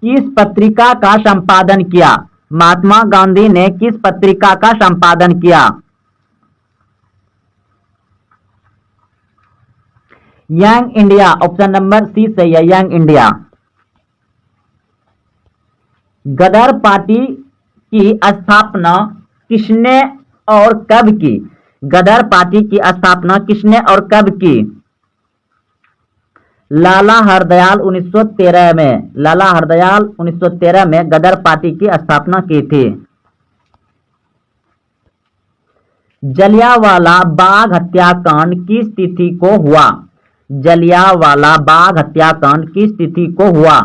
किस पत्रिका का संपादन किया? महात्मा गांधी ने किस पत्रिका का संपादन किया? Young India, option number C सही है, यंग इंडिया। गदर पार्टी की स्थापना किसने और कब की? गदर पार्टी की स्थापना किसने और कब की? लाला हरदयाल 1913 में, लाला हरदयाल 1913 में गदर पार्टी की स्थापना की थी। जलियांवाला बाग हत्याकांड किस तिथि को हुआ? जलियांवाला बाग हत्याकांड किस तिथि को हुआ?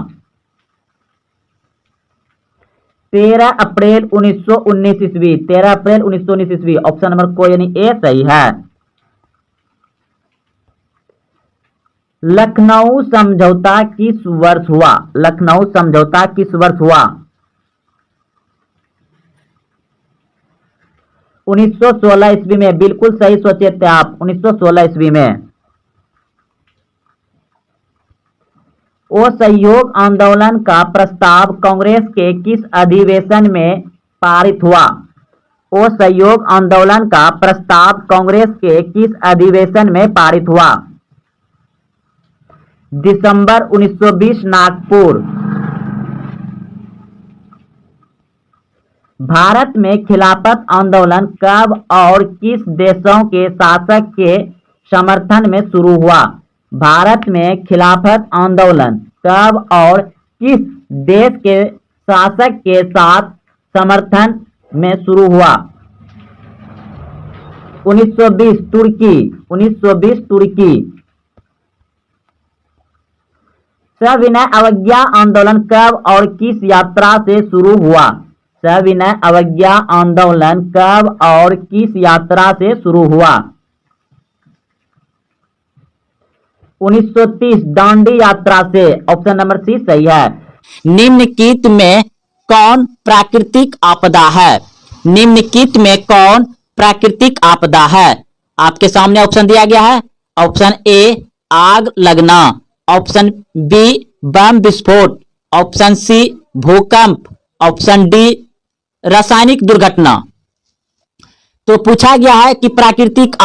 13 अप्रैल 1919 ईस्वी, 13 अप्रैल 1919 ईस्वी, ऑप्शन नंबर को यानी ए सही है। लखनऊ समझौता किस वर्ष हुआ? लखनऊ समझौता किस वर्ष हुआ? 1916 ईस्वी में, बिल्कुल सही सोचे थे आप, 1916 ईस्वी में। असहयोग आंदोलन का प्रस्ताव कांग्रेस के किस अधिवेशन में पारित हुआ? असहयोग आंदोलन का प्रस्ताव कांग्रेस के किस अधिवेशन में पारित हुआ? दिसंबर 1920 नागपुर। भारत में खिलाफत आंदोलन कब और किस देशों के शासक के समर्थन में शुरू हुआ? भारत में खिलाफत आंदोलन कब और किस देश के शासक के साथ समर्थन में शुरू हुआ? 1920 तुर्की, 1920 तुर्की। सविनय अवज्ञा आंदोलन कब और किस यात्रा से शुरू हुआ? सविनय अवज्ञा आंदोलन कब और किस यात्रा से शुरू हुआ? 1930 दांडी यात्रा से, ऑप्शन नंबर सी सही है। निम्नलिखित में कौन प्राकृतिक आपदा है? निम्नलिखित में कौन प्राकृतिक आपदा है? आपके सामने ऑप्शन दिया गया है। ऑप्शन ए आग लगना, ऑप्शन बी बम विस्फोट, ऑप्शन सी भूकंप, ऑप्शन डी रासायनिक दुर्घटना। तो पूछा गया है कि प्राकृतिक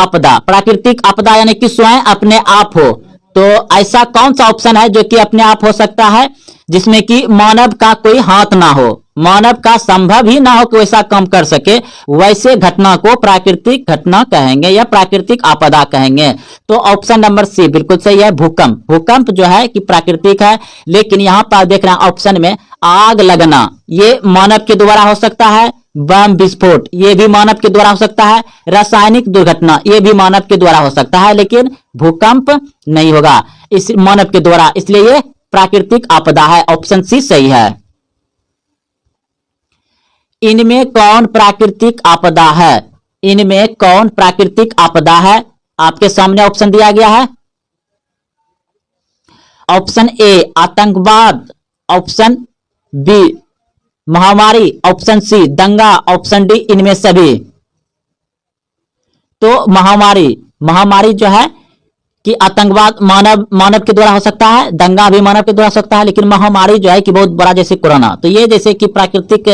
आपदा यानी कि स्वयं अपने आप हो, तो ऐसा कौन सा ऑप्शन है जो कि अपने आप हो सकता है, जिसमें कि मानव का कोई हाथ ना हो, मानव का संभव ही ना हो कि वैसा काम कर सके, वैसे घटना को प्राकृतिक घटना कहेंगे या प्राकृतिक आपदा कहेंगे। तो ऑप्शन नंबर सी बिल्कुल सही है, भूकंप। भूकंप जो है कि प्राकृतिक है, लेकिन यहां पर देख रहे हैं ऑप्शन में आग लगना, ये मानव के द्वारा हो सकता है। बम विस्फोट ये भी मानव के द्वारा हो सकता है। रासायनिक दुर्घटना ये भी मानव के द्वारा हो सकता है, लेकिन भूकंप नहीं होगा इस मानव के द्वारा, इसलिए ये प्राकृतिक आपदा है। ऑप्शन सी सही है। इनमें कौन प्राकृतिक आपदा है? इनमें कौन प्राकृतिक आपदा है? आपके सामने ऑप्शन दिया गया है। ऑप्शन ए आतंकवाद, ऑप्शन बी महामारी, ऑप्शन सी दंगा, ऑप्शन डी इनमें सभी। तो महामारी जो है कि आतंकवाद मानव के द्वारा हो सकता है, दंगा भी मानव के द्वारा हो सकता है, लेकिन महामारी जो है कि बहुत बड़ा जैसे कोरोना, तो ये जैसे कि प्राकृतिक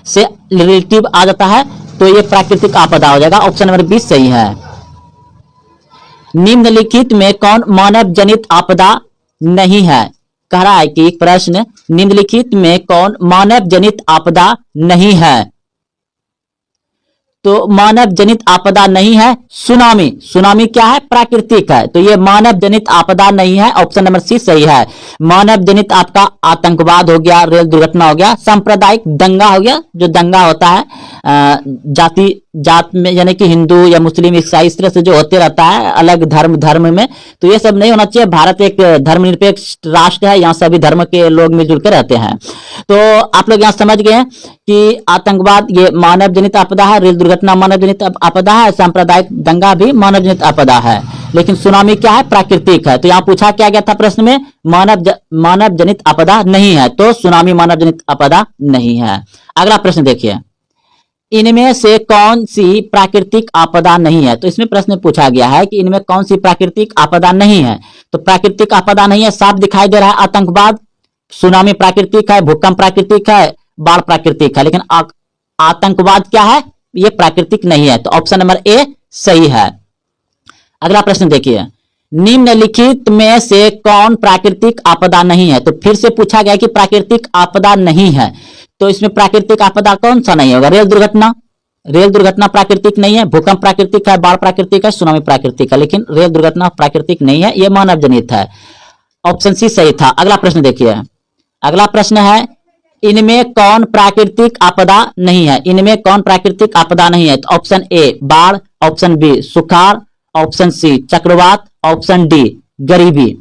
से रिलेटिव आ जाता है, तो ये प्राकृतिक आपदा हो जाएगा। ऑप्शन नंबर 20 सही है। निम्नलिखित में कौन मानव जनित आपदा नहीं है? कह रहा है कि प्रश्न निम्नलिखित में कौन मानव जनित आपदा नहीं है। तो मानव जनित आपदा नहीं है सुनामी। सुनामी क्या है? प्राकृतिक है, तो ये मानव जनित आपदा नहीं है। ऑप्शन नंबर सी सही है। मानव जनित आपका आतंकवाद हो गया, रेल दुर्घटना हो गया, सांप्रदायिक दंगा हो गया, जो दंगा होता है जात में, यानी कि हिंदू या मुस्लिम ईसाई इस तरह से जो होते रहता है अलग धर्म में, तो ये सब नहीं होना चाहिए। भारत एक धर्मनिरपेक्ष राष्ट्र है, यहाँ सभी धर्म के लोग मिलजुल कर रहते हैं। तो आप लोग यहाँ समझ गए हैं कि आतंकवाद ये मानव जनित आपदा है, रेल दुर्घटना मानव जनित आपदा है, सांप्रदायिक दंगा भी मानव जनित आपदा है, लेकिन सुनामी क्या है? प्राकृतिक है। तो यहाँ पूछा क्या गया था प्रश्न में? मानव जनित आपदा नहीं है, तो सुनामी मानव जनित आपदा नहीं है। अगला प्रश्न देखिए, इनमें से कौन सी प्राकृतिक आपदा नहीं है। तो इसमें प्रश्न पूछा गया है कि इनमें कौन सी प्राकृतिक आपदा नहीं है। तो प्राकृतिक आपदा नहीं है, साफ दिखाई दे रहा है आतंकवाद, सुनामी प्राकृतिक है, भूकंप प्राकृतिक है, बाढ़ प्राकृतिक है, लेकिन आतंकवाद क्या है? ये प्राकृतिक नहीं है, तो ऑप्शन नंबर ए सही है। अगला प्रश्न देखिए, निम्नलिखित में से कौन प्राकृतिक आपदा नहीं है। तो फिर से पूछा गया कि प्राकृतिक आपदा नहीं है, तो इसमें प्राकृतिक आपदा कौन सा नहीं होगा? रेल दुर्घटना। रेल दुर्घटना प्राकृतिक नहीं है, भूकंप प्राकृतिक है, बाढ़ प्राकृतिक है, सुनामी प्राकृतिक है, लेकिन रेल दुर्घटना प्राकृतिक नहीं है, यह मानव जनित है। ऑप्शन सी सही था। अगला प्रश्न देखिए, अगला प्रश्न है, इनमें कौन प्राकृतिक आपदा नहीं है। इनमें कौन प्राकृतिक आपदा नहीं है। तो ऑप्शन ए बाढ़, ऑप्शन बी सुखाड़, ऑप्शन सी चक्रवात, ऑप्शन डी गरीबी।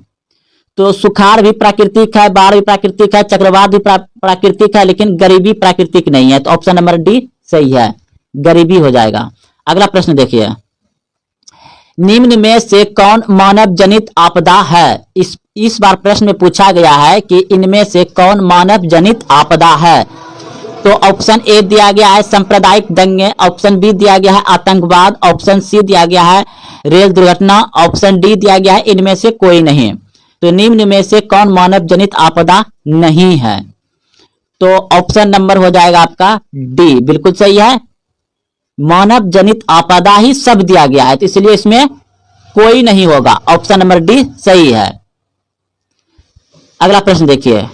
तो सुखाड़ भी प्राकृतिक है, बाढ़ भी प्राकृतिक है, चक्रवात भी प्राकृतिक है, लेकिन गरीबी प्राकृतिक नहीं है, तो ऑप्शन नंबर डी सही है, गरीबी हो जाएगा। अगला प्रश्न देखिए, निम्न में से कौन मानव जनित आपदा है। इस बार प्रश्न में पूछा गया है कि इनमें से कौन मानव जनित आपदा है। तो ऑप्शन ए दिया गया है सांप्रदायिक दंगे, ऑप्शन बी दिया गया है आतंकवाद, ऑप्शन सी दिया गया है रेल दुर्घटना, ऑप्शन डी दिया गया है इनमें से कोई नहीं। तो निम्न में से कौन मानव जनित आपदा नहीं है। तो ऑप्शन नंबर हो जाएगा आपका डी, बिल्कुल सही है। मानव जनित आपदा ही सब दिया गया है, तो इसलिए इसमें कोई नहीं होगा, ऑप्शन नंबर डी सही है। अगला प्रश्न देखिए,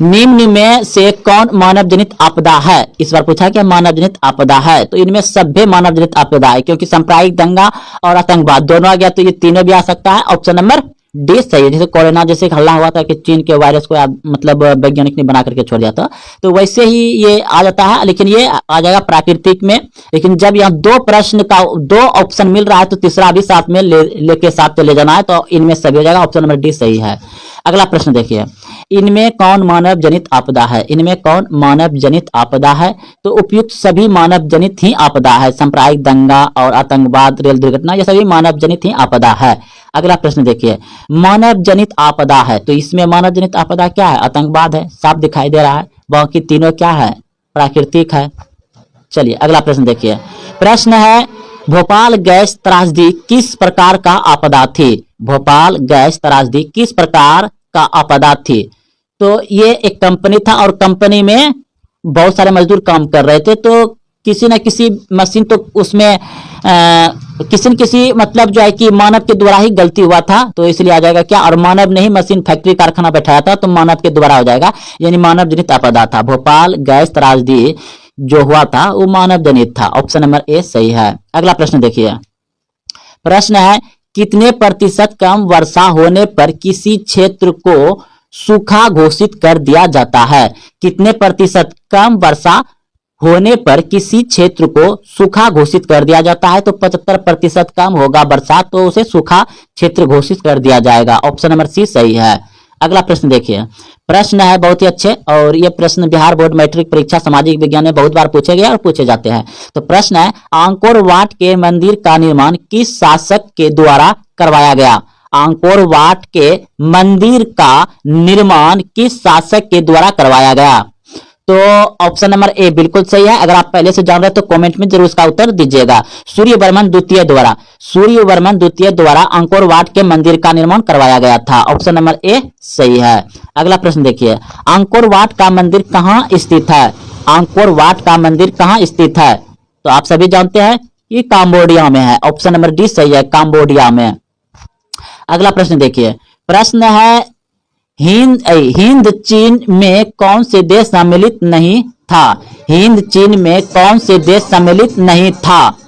निम्न में से कौन मानव जनित आपदा है। इस बार पूछा क्या मानव जनित आपदा है, तो इनमें सभ्य मानव जनित आपदा है, क्योंकि सांप्रदायिक दंगा और आतंकवाद दोनों आ गया, तो ये तीनों भी आ सकता है। ऑप्शन नंबर डी सही है। जैसे कोरोना जैसे हल्ला हुआ था कि चीन के वायरस को मतलब वैज्ञानिक ने बना करके छोड़ दिया था, तो वैसे ही ये आ जाता है, लेकिन ये आ जाएगा प्राकृतिक में। लेकिन जब यहाँ दो प्रश्न का दो ऑप्शन मिल रहा है, तो तीसरा भी साथ में लेके साथ ले जाना है, तो इनमें सभी हो जाएगा, ऑप्शन नंबर डी सही है। अगला प्रश्न देखिए, इनमें कौन मानव जनित आपदा है। इनमें कौन मानव जनित आपदा है। तो उपयुक्त सभी मानव जनित ही आपदा है, सांप्रदायिक दंगा और आतंकवाद, रेल दुर्घटना, ये सभी मानव जनित ही आपदा है। अगला प्रश्न देखिए, मानव जनित आपदा है, तो इसमें मानव जनित आपदा क्या है? आतंकवाद है, साफ दिखाई दे रहा है। बाकी तीनों क्या है? प्राकृतिक है। चलिए अगला प्रश्न देखिए, प्रश्न है भोपाल गैस त्रासदी किस प्रकार का आपदा थी। भोपाल गैस त्रासदी किस प्रकार का आपदा थी। तो ये एक कंपनी था और कंपनी में बहुत सारे मजदूर काम कर रहे थे, तो किसी न किसी मशीन, तो उसमें किसी न किसी मतलब जो है कि मानव के द्वारा ही गलती हुआ था, तो इसलिए आ जाएगा क्या, और मानव ने ही मशीन फैक्ट्री कारखाना बैठाया था, तो मानव के द्वारा हो जाएगा, यानी मानव जनित आपदा था। भोपाल गैस त्रासदी जो हुआ था वो मानव जनित था, ऑप्शन नंबर ए सही है। अगला प्रश्न देखिए, प्रश्न है कितने प्रतिशत कम वर्षा होने पर किसी क्षेत्र को सूखा घोषित कर दिया जाता है। कितने प्रतिशत कम वर्षा होने पर किसी क्षेत्र को सूखा घोषित कर दिया जाता है। तो 75% कम होगा बरसात, तो उसे सूखा क्षेत्र घोषित कर दिया जाएगा, ऑप्शन नंबर सी सही है। अगला प्रश्न देखिए, प्रश्न है बहुत ही अच्छे, और ये प्रश्न बिहार बोर्ड मैट्रिक परीक्षा सामाजिक विज्ञान में बहुत बार पूछे गए और पूछे जाते हैं। तो प्रश्न है आंकोर वाट के मंदिर का निर्माण किस शासक के द्वारा करवाया गया। आंकोर वाट के मंदिर का निर्माण किस शासक के द्वारा करवाया गया। तो ऑप्शन नंबर ए बिल्कुल सही है। अगर आप पहले से जान रहे हैं तो कमेंट में जरूर इसका उत्तर दीजिएगा। सूर्यवर्मन द्वितीय द्वारा अंकोर वाट के मंदिर का निर्माण करवाया गया था, ऑप्शन नंबर ए सही है। अगला प्रश्न देखिए, अंकोर वाट का मंदिर कहाँ स्थित है। अंकोर वाट का मंदिर कहाँ स्थित है। तो आप सभी जानते हैं कि काम्बोडिया में है, ऑप्शन नंबर डी सही है, काम्बोडिया में। अगला प्रश्न देखिए, प्रश्न है हिंद चीन में कौन से देश सम्मिलित नहीं था? हिंद चीन में कौन से देश सम्मिलित नहीं था?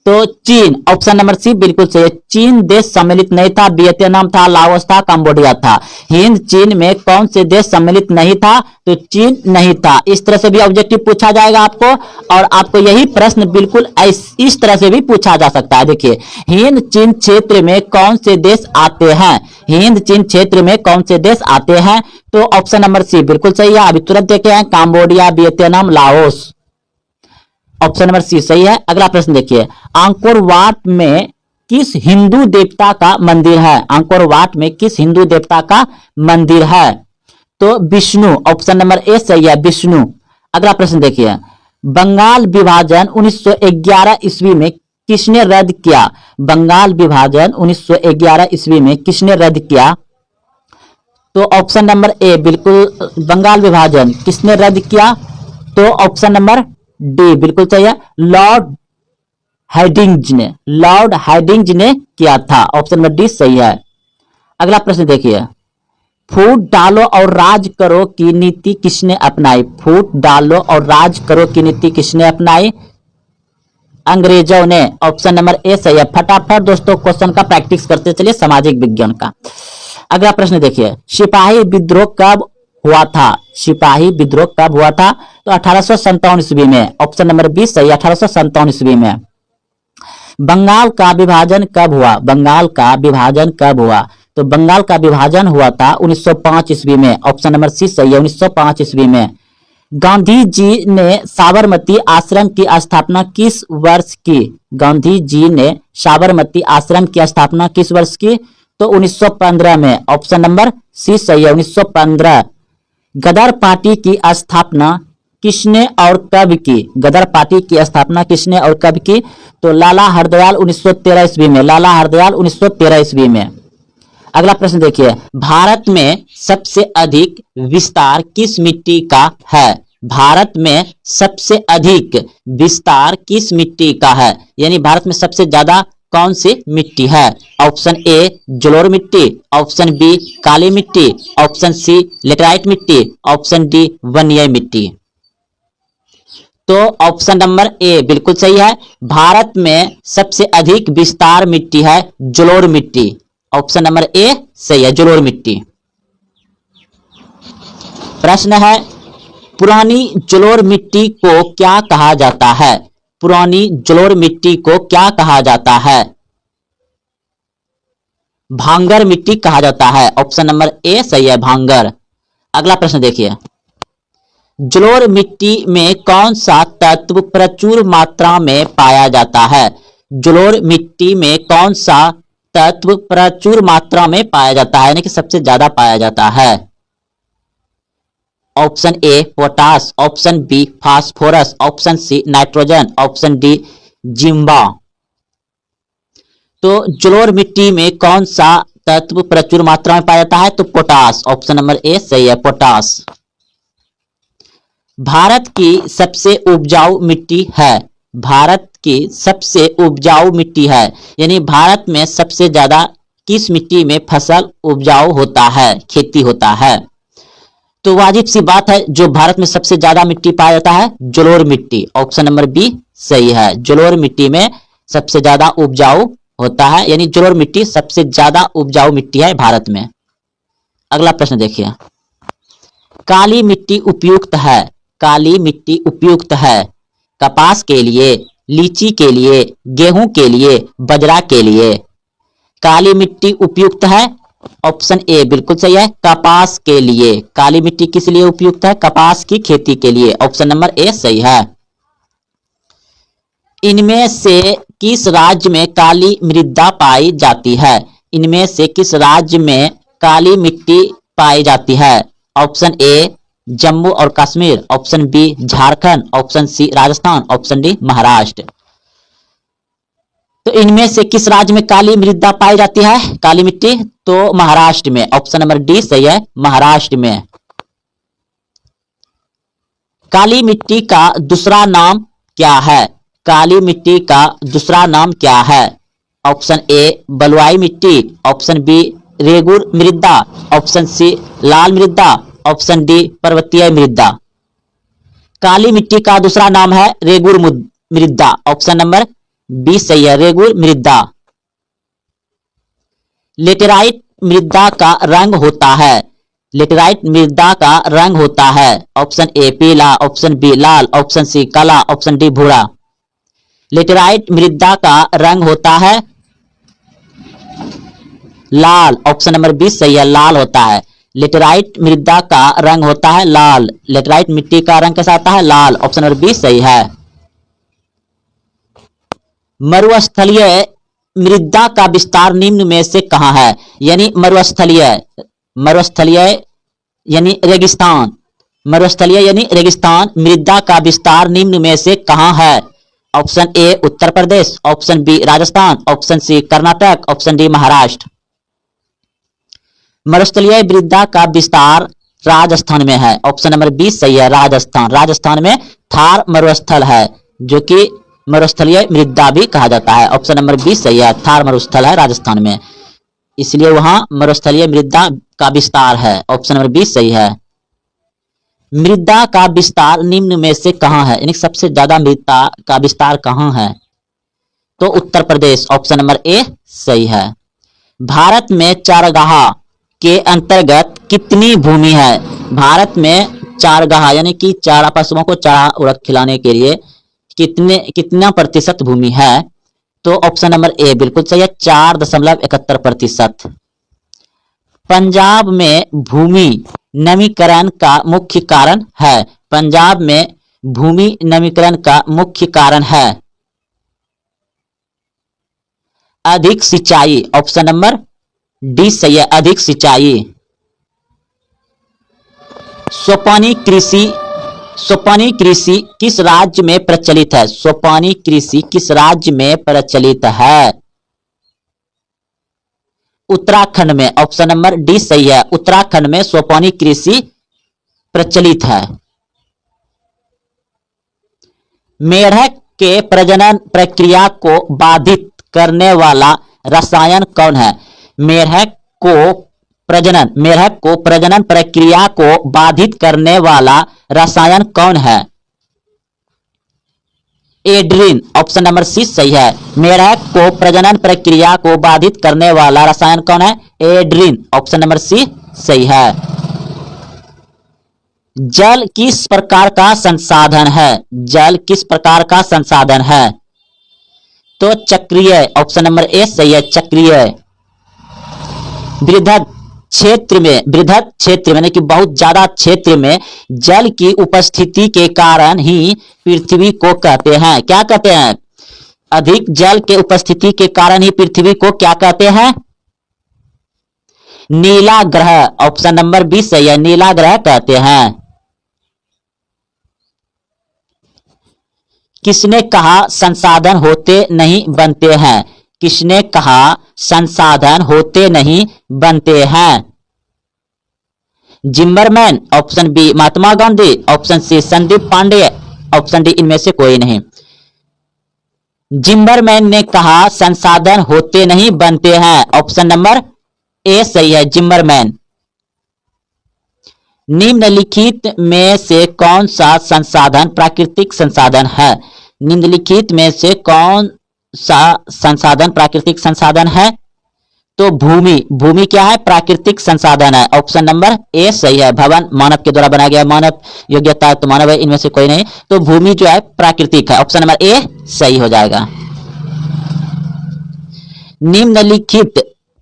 तो चीन, ऑप्शन नंबर सी बिल्कुल सही है। चीन देश सम्मिलित नहीं था, वियतनाम था, लाओस था, कंबोडिया था। हिंद चीन में कौन से देश सम्मिलित नहीं था? तो चीन नहीं था। इस तरह से भी ऑब्जेक्टिव पूछा जाएगा आपको, और आपको यही प्रश्न बिल्कुल इस तरह से भी पूछा जा सकता है। देखिए, हिंद चीन क्षेत्र में कौन से देश आते हैं? हिंद चीन क्षेत्र में कौन से देश आते हैं? तो ऑप्शन नंबर सी बिल्कुल सही है। अभी तुरंत देखे हैं, Cambodia, Vietnam, Laos. Option number C सही है। अगला प्रश्न देखिए, अंकोर वाट में किस हिंदू देवता का मंदिर है? अंकोर वाट में किस हिंदू देवता का मंदिर है? तो विष्णु, ऑप्शन नंबर ए सही है, विष्णु। अगला प्रश्न देखिए, बंगाल विभाजन 1911 ईस्वी में किसने रद्द किया? बंगाल विभाजन 1911 ईस्वी में किसने रद्द किया? तो ऑप्शन नंबर ए बिल्कुल, बंगाल विभाजन किसने रद्द किया? तो ऑप्शन नंबर डी बिल्कुल सही है, लॉर्ड हार्डिंज ने किया था। ऑप्शन नंबर डी सही है। अगला प्रश्न देखिए, फूट डालो और राज करो की नीति किसने अपनाई? फूट डालो और राज करो की नीति किसने अपनाई? अंग्रेजों ने। ऑप्शन नंबर ए सही है। फटाफट दोस्तों क्वेश्चन का प्रैक्टिस करते चलिए, सामाजिक विज्ञान का। अगला प्रश्न देखिए, सिपाही विद्रोह कब हुआ था? सिपाही विद्रोह कब हुआ था? तो 1857 ईस्वी में। ऑप्शन नंबर बी सही, 1857 ईस्वी में। बंगाल का विभाजन कब हुआ? बंगाल का विभाजन कब हुआ? तो बंगाल का विभाजन हुआ था 1905 ईस्वी में। ऑप्शन नंबर सी सही है, 1905 ईस्वी में। गांधी जी ने साबरमती आश्रम की स्थापना किस वर्ष की? गांधी जी ने साबरमती आश्रम की स्थापना किस वर्ष की? तो 1915 में। ऑप्शन नंबर सी सही है, 1915। गदर पार्टी की स्थापना किसने और कब की? गदर पार्टी की स्थापना किसने और कब की? तो लाला हरदयाल 1913 ईस्वी में। लाला हरदयाल 1913 ईस्वी में। अगला प्रश्न देखिए, भारत में सबसे अधिक विस्तार किस मिट्टी का है? भारत में सबसे अधिक विस्तार किस मिट्टी का है? यानी भारत में सबसे ज्यादा कौन सी मिट्टी है? ऑप्शन ए जलोढ़ मिट्टी, ऑप्शन बी काली मिट्टी, ऑप्शन सी लेटराइट मिट्टी, ऑप्शन डी वनीय मिट्टी। तो ऑप्शन नंबर ए बिल्कुल सही है। भारत में सबसे अधिक विस्तार मिट्टी है जलोढ़ मिट्टी। ऑप्शन नंबर ए सही है, जलोढ़ मिट्टी। प्रश्न है, पुरानी जलोढ़ मिट्टी को क्या कहा जाता है? पुरानी जलोढ़ मिट्टी को क्या कहा जाता है? भांगर मिट्टी कहा जाता है। ऑप्शन नंबर ए सही है, भांगर। अगला प्रश्न देखिए, जलोढ़ मिट्टी में कौन सा तत्व प्रचुर मात्रा में पाया जाता है? जलोढ़ मिट्टी में कौन सा तत्व प्रचुर मात्रा में पाया जाता है, यानी कि सबसे ज्यादा पाया जाता है? Option A potash, option B phosphorus, option C nitrogen, option D जिम्बा। तो जलोढ़ मिट्टी में कौन सा तत्व प्रचुर मात्रा में पाया जाता है? तो पोटास। ऑप्शन नंबर ए सही है, पोटास। भारत की सबसे उपजाऊ मिट्टी है। भारत की सबसे उपजाऊ मिट्टी है, यानी भारत में सबसे ज्यादा किस मिट्टी में फसल उपजाऊ होता है, खेती होता है? तो वाजिब सी बात है, जो भारत में सबसे ज्यादा मिट्टी पाया जाता है जलोढ़ मिट्टी। ऑप्शन नंबर बी सही है, जलोढ़ मिट्टी में सबसे ज्यादा उपजाऊ होता है, यानी जलोढ़ मिट्टी सबसे ज्यादा उपजाऊ मिट्टी है भारत में। अगला प्रश्न देखिए, काली मिट्टी उपयुक्त है। काली मिट्टी उपयुक्त है कपास के लिए, लीची के लिए, गेहूं के लिए, बजरा के लिए। काली मिट्टी उपयुक्त है। ऑप्शन ए बिल्कुल सही है, कपास के लिए। काली मिट्टी किस लिए उपयुक्त है? कपास की खेती के लिए। ऑप्शन नंबर ए सही है। इनमें से किस राज्य में काली मृदा पाई जाती है? इनमें से किस राज्य में काली मिट्टी पाई जाती है? ऑप्शन ए जम्मू और Kashmir, option B Jharkhand, option C Rajasthan, option D Maharashtra. तो इनमें से किस राज्य में काली मृदा पाई जाती है, काली मिट्टी? तो महाराष्ट्र में। ऑप्शन नंबर डी सही है, महाराष्ट्र में। काली मिट्टी का दूसरा नाम क्या है? काली मिट्टी का दूसरा नाम क्या है? ऑप्शन ए बलुआई मिट्टी, ऑप्शन बी रेगुर मृदा, ऑप्शन सी लाल मृदा, ऑप्शन डी पर्वतीय मृदा। काली मिट्टी का दूसरा नाम है रेगुर मृदा, ऑप्शन नंबर बी सही है, रेगुर मृदा। लेटेराइट मृदा का रंग होता है, लेटेराइट मृदा का रंग होता है, ऑप्शन ए पीला, ऑप्शन बी लाल, ऑप्शन सी काला, ऑप्शन डी भूरा। लेटेराइट मृदा का रंग होता है लाल, ऑप्शन नंबर 20 सही है, लाल होता है। लेटेराइट मृदा का रंग होता है लाल, लेटेराइट मिट्टी का रंग कैसा आता है लाल, ऑप्शन नंबर 20 सही है। मरुस्थलीय मृदा का विस्तार निम्न में से कहां है, यानी मरुस्थलीय यानी रेगिस्तान, मरुस्थलीय यानी रेगिस्तान मृदा का विस्तार निम्न में से कहां है, option A Uttar Pradesh, option B Rajasthan, option C Karnataka, option D Maharashtra. मरुस्थलीय मृदा का विस्तार राजस्थान में है, ऑप्शन नंबर 20 सही है, राजस्थान। राजस्थान में थार मरुस्थल है जो कि मरुस्थलीय मृदा भी कहा जाता है, ऑप्शन नंबर 20 सही है, थार मरुस्थल है राजस्थान में, इसलिए वहां मरुस्थलीय मृदा का विस्तार है, ऑप्शन नंबर 20 सही है। मृदा का विस्तार निम्न में से कहां है, यानी सबसे ज्यादा मृदा का विस्तार कहां है, तो उत्तर प्रदेश, ऑप्शन नंबर ए सही है। भारत में चारगाह के अंतर्गत कितनी भूमि है, भारत में चारगाह यानी कि चारा पशुओं को चारा उड़क खिलाने के लिए कितना प्रतिशत भूमि है, तो ऑप्शन नंबर ए बिल्कुल सही है, 4.71%। पंजाब में भूमि नमीकरण का मुख्य कारण है, पंजाब में भूमि नमीकरण का मुख्य कारण है अधिक सिंचाई, ऑप्शन नंबर डी सही है, अधिक सिंचाई। सोपानी कृषि किस राज्य में प्रचलित है, सोपानी कृषि किस राज्य में प्रचलित है, उत्तराखंड में, ऑप्शन नंबर डी सही है, उत्तराखंड में सोपानी कृषि प्रचलित है। मेढक के प्रजनन प्रक्रिया को बाधित करने वाला रसायन कौन है, मेढक को प्रजनन प्रक्रिया को बाधित करने वाला रसायन कौन है, एड्रीन, ऑप्शन नंबर सी सही है, मेढक को प्रजनन प्रक्रिया को बाधित करने वाला रसायन कौन है, एड्रीन, ऑप्शन नंबर सी सही है। जल किस प्रकार का संसाधन है, जल किस प्रकार का संसाधन है, तो चक्रीय, ऑप्शन नंबर ए सही है, चक्रीय। बृहद क्षेत्र में यानी कि बहुत ज्यादा क्षेत्र में जल की उपस्थिति के कारण ही पृथ्वी को कहते हैं, क्या कहते हैं, अधिक जल के उपस्थिति के कारण ही पृथ्वी को क्या कहते हैं, नीला ग्रह, ऑप्शन नंबर 20 सही है, नीला ग्रह कहते हैं। किसने कहा संसाधन होते नहीं बनते हैं, किसने कहा संसाधन होते नहीं बनते हैं, Zimmerman, option B Mahatma Gandhi, option C Sandeep Pandey, option D इनमें से कोई नहीं। जिम्बरमैन ने कहा संसाधन होते नहीं बनते हैं, ऑप्शन नंबर ए सही है, जिम्बरमैन। निम्नलिखित में से कौन सा संसाधन प्राकृतिक संसाधन है, निम्नलिखित में से कौन सा संसाधन प्राकृतिक संसाधन है, तो भूमि क्या है, प्राकृतिक संसाधन है, ऑप्शन नंबर ए सही है। भवन मानव के द्वारा बनाया गया, मानव योग्यता तो मानव है, इनमें से कोई नहीं, तो भूमि जो है प्राकृतिक है, ऑप्शन नंबर ए सही हो जाएगा।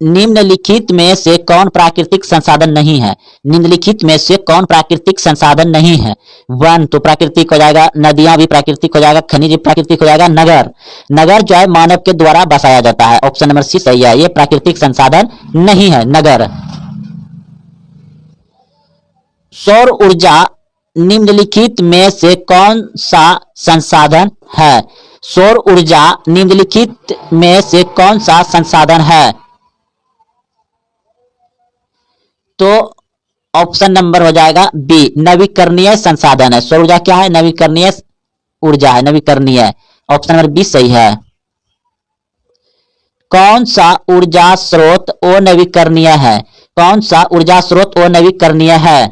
निम्नलिखित में से कौन प्राकृतिक संसाधन नहीं है, निम्नलिखित में से कौन प्राकृतिक संसाधन नहीं है, वन तो प्राकृतिक हो जाएगा, नदियां भी प्राकृतिक हो जाएगा, खनिज भी प्राकृतिक हो जाएगा, नगर जो है मानव के द्वारा बसाया जाता है, ऑप्शन नंबर सी सही है, ये प्राकृतिक संसाधन नहीं है नगर। सौर ऊर्जा निम्नलिखित में से कौन सा संसाधन है, सौर ऊर्जा निम्नलिखित में से कौन सा संसाधन है, तो ऑप्शन नंबर हो जाएगा बी नवीकरणीय संसाधन है, सौर ऊर्जा क्या है, नवीकरणीय ऊर्जा है, नवीकरणीय, ऑप्शन नंबर बी सही है। कौन सा ऊर्जा स्रोत अनवीकरणीय है? कौन सा ऊर्जा स्रोत अनवीकरणीय है?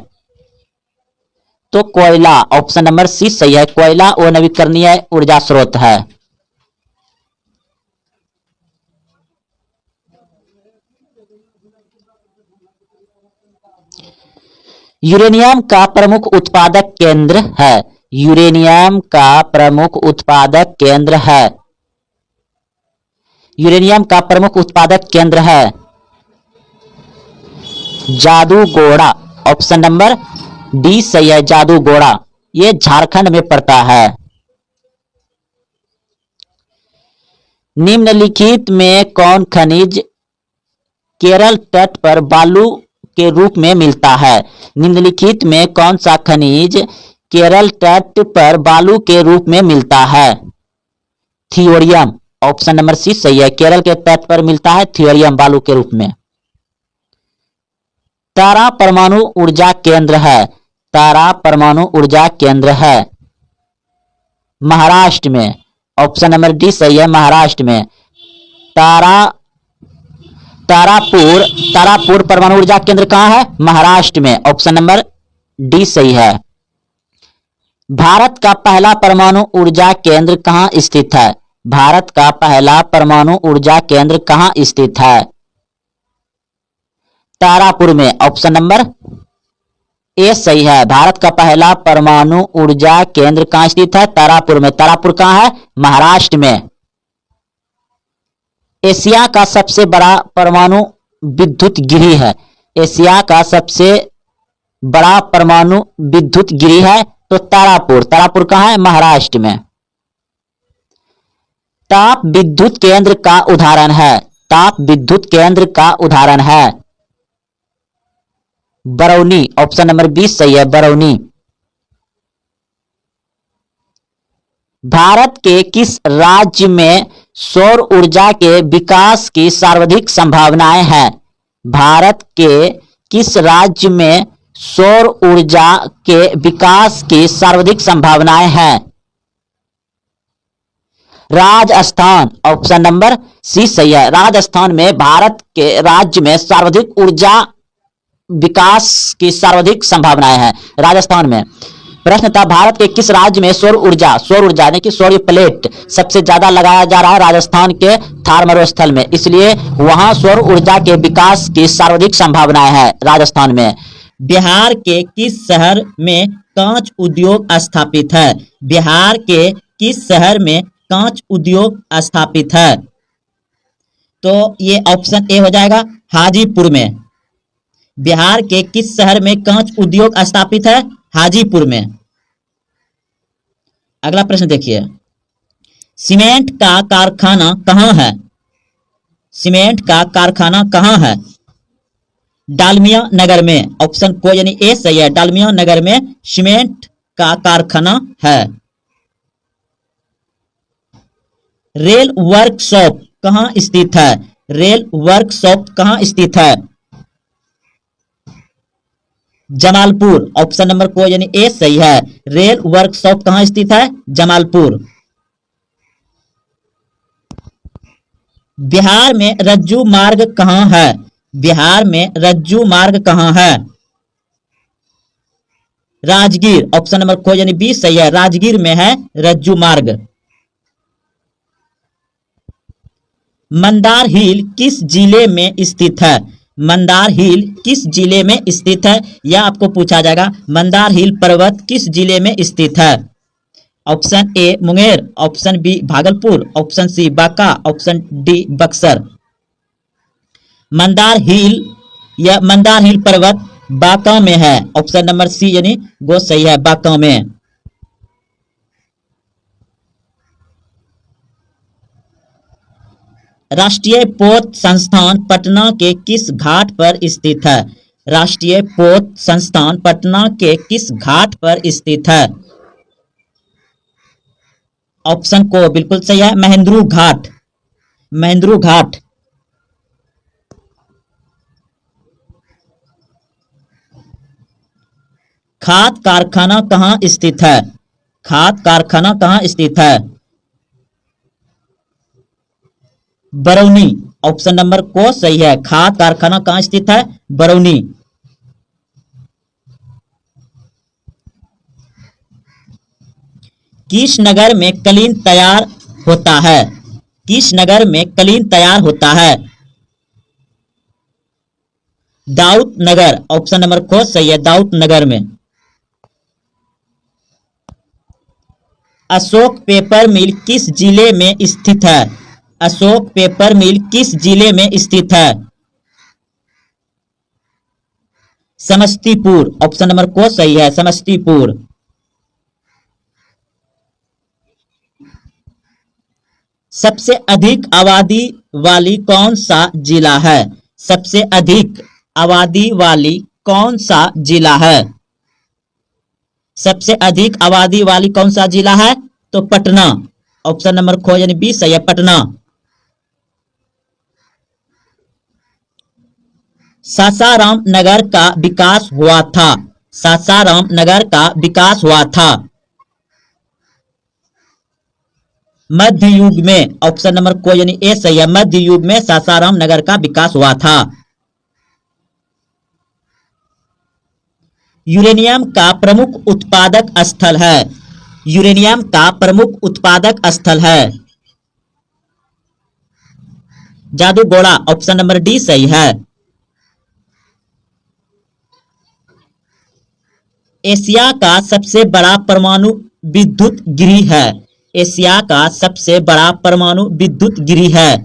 तो कोयला, ऑप्शन नंबर सी सही है। कोयला अनवीकरणीय ऊर्जा स्रोत है। यूरेनियम का प्रमुख उत्पादक केंद्र है। यूरेनियम का प्रमुख उत्पादक केंद्र है। यूरेनियम का प्रमुख उत्पादक केंद्र है जादूगोड़ा, ऑप्शन नंबर डी सही है। जादूगोड़ा ये झारखंड में पड़ता है। निम्नलिखित में कौन खनिज केरल तट पर बालू के रूप में मिलता है? निम्नलिखित में कौन सा खनिज केरल तट पर बालू के रूप में मिलता है? थियोरियम, ऑप्शन नंबर सी सही है। केरल के तट पर मिलता है थियोरियम बालू के रूप में। तारा परमाणु ऊर्जा केंद्र है। तारा परमाणु ऊर्जा केंद्र है महाराष्ट्र में, ऑप्शन नंबर डी सही है। महाराष्ट्र में तारापुर परमाणु ऊर्जा केंद्र कहां है? महाराष्ट्र में, ऑप्शन नंबर डी सही है। भारत का पहला परमाणु ऊर्जा केंद्र कहां स्थित है? भारत का पहला परमाणु ऊर्जा केंद्र कहां स्थित है? तारापुर में, ऑप्शन नंबर ए सही है। भारत का पहला परमाणु ऊर्जा केंद्र कहां स्थित है? तारापुर में। तारापुर कहां है? महाराष्ट्र में। एशिया का सबसे बड़ा परमाणु विद्युत गृह है। एशिया का सबसे बड़ा परमाणु विद्युत गृह है तो तारापुर। तारापुर कहां है? महाराष्ट्र में। ताप विद्युत केंद्र का उदाहरण है। ताप विद्युत केंद्र का उदाहरण है बरौनी, ऑप्शन नंबर 20 सही है। बरौनी। भारत के किस राज्य में सौर ऊर्जा के विकास की सर्वाधिक संभावनाएं हैं? भारत के किस राज्य में सौर ऊर्जा के विकास की सर्वाधिक संभावनाएं हैं? राजस्थान, ऑप्शन नंबर सी सही है। राजस्थान में भारत के राज्य में सर्वाधिक ऊर्जा विकास की सर्वाधिक संभावनाएं हैं राजस्थान में। प्रश्न था भारत के किस राज्य में सौर ऊर्जा यानी कि सौर प्लेट सबसे ज्यादा लगाया जा रहा है? राजस्थान के थार मरुस्थल में, इसलिए वहां सौर ऊर्जा के विकास की सर्वाधिक संभावनाएं हैं राजस्थान में। बिहार के किस शहर में कांच उद्योग स्थापित है? बिहार के किस शहर में कांच उद्योग स्थापित है? तो ये ऑप्शन ए हो जाएगा, हाजीपुर में। बिहार के किस शहर में कांच उद्योग स्थापित है? हाजीपुर में। अगला प्रश्न देखिए, सीमेंट का कारखाना कहां है? सीमेंट का कारखाना कहां है? डालमिया नगर में, ऑप्शन को यानी ए सही है। डालमिया नगर में सीमेंट का कारखाना है। रेल वर्कशॉप कहां स्थित है? रेल वर्कशॉप कहां स्थित है? जमालपुर, ऑप्शन नंबर को यानी ए सही है। रेल वर्कशॉप कहां स्थित है? जमालपुर। बिहार में रज्जू मार्ग कहां है? बिहार में रज्जू मार्ग कहां है? राजगीर, ऑप्शन नंबर को यानी बी सही है। राजगीर में है रज्जू मार्ग। मंदार हिल किस जिले में स्थित है? मंदार हिल किस जिले में स्थित है? यह आपको पूछा जाएगा। मंदार हिल पर्वत किस जिले में स्थित है? Option A Munger, option B Bhagalpur, option C Banka, option D Buxar. Mandar hill पर्वत बांका में है। ऑप्शन नंबर सी यानी वो सही है, बांका में। राष्ट्रीय पोत संस्थान पटना के किस घाट पर स्थित है? राष्ट्रीय पोत संस्थान पटना के किस घाट पर स्थित है? ऑप्शन को बिल्कुल सही है, महेंद्रू घाट। महेंद्रू घाट। खाद कारखाना कहां स्थित है? खाद कारखाना कहां स्थित है? बरौनी, ऑप्शन नंबर को सही है। खाद कारखाना कहाँ स्थित है? बरौनी। किस नगर में कलीन तैयार होता है? किस नगर में कलीन तैयार होता है? दाऊद नगर। ऑप्शन नंबर को सही है, दाऊद नगर में। अशोक पेपर मिल किस जिले में स्थित है? अशोक पेपर मिल किस जिले में स्थित है? समस्तीपुर। ऑप्शन नंबर को सही है, समस्तीपुर। सबसे अधिक आबादी वाली कौन सा जिला है? सबसे अधिक आबादी वाली कौन सा जिला है? सबसे अधिक आबादी वाली कौन सा जिला है? तो पटना। ऑप्शन नंबर खो यानी बी सही है, पटना। सासाराम नगर का विकास हुआ था। सासाराम नगर का विकास हुआ था मध्य युग में। ऑप्शन नंबर को यानी ए सही है, मध्य युग में सासाराम नगर का विकास हुआ था। यूरेनियम का प्रमुख उत्पादक स्थल है। यूरेनियम का प्रमुख उत्पादक स्थल है जादूगोड़ा। ऑप्शन नंबर डी सही है। एशिया का सबसे बड़ा परमाणु विद्युत गृह है। एशिया का सबसे बड़ा परमाणु विद्युत गृह है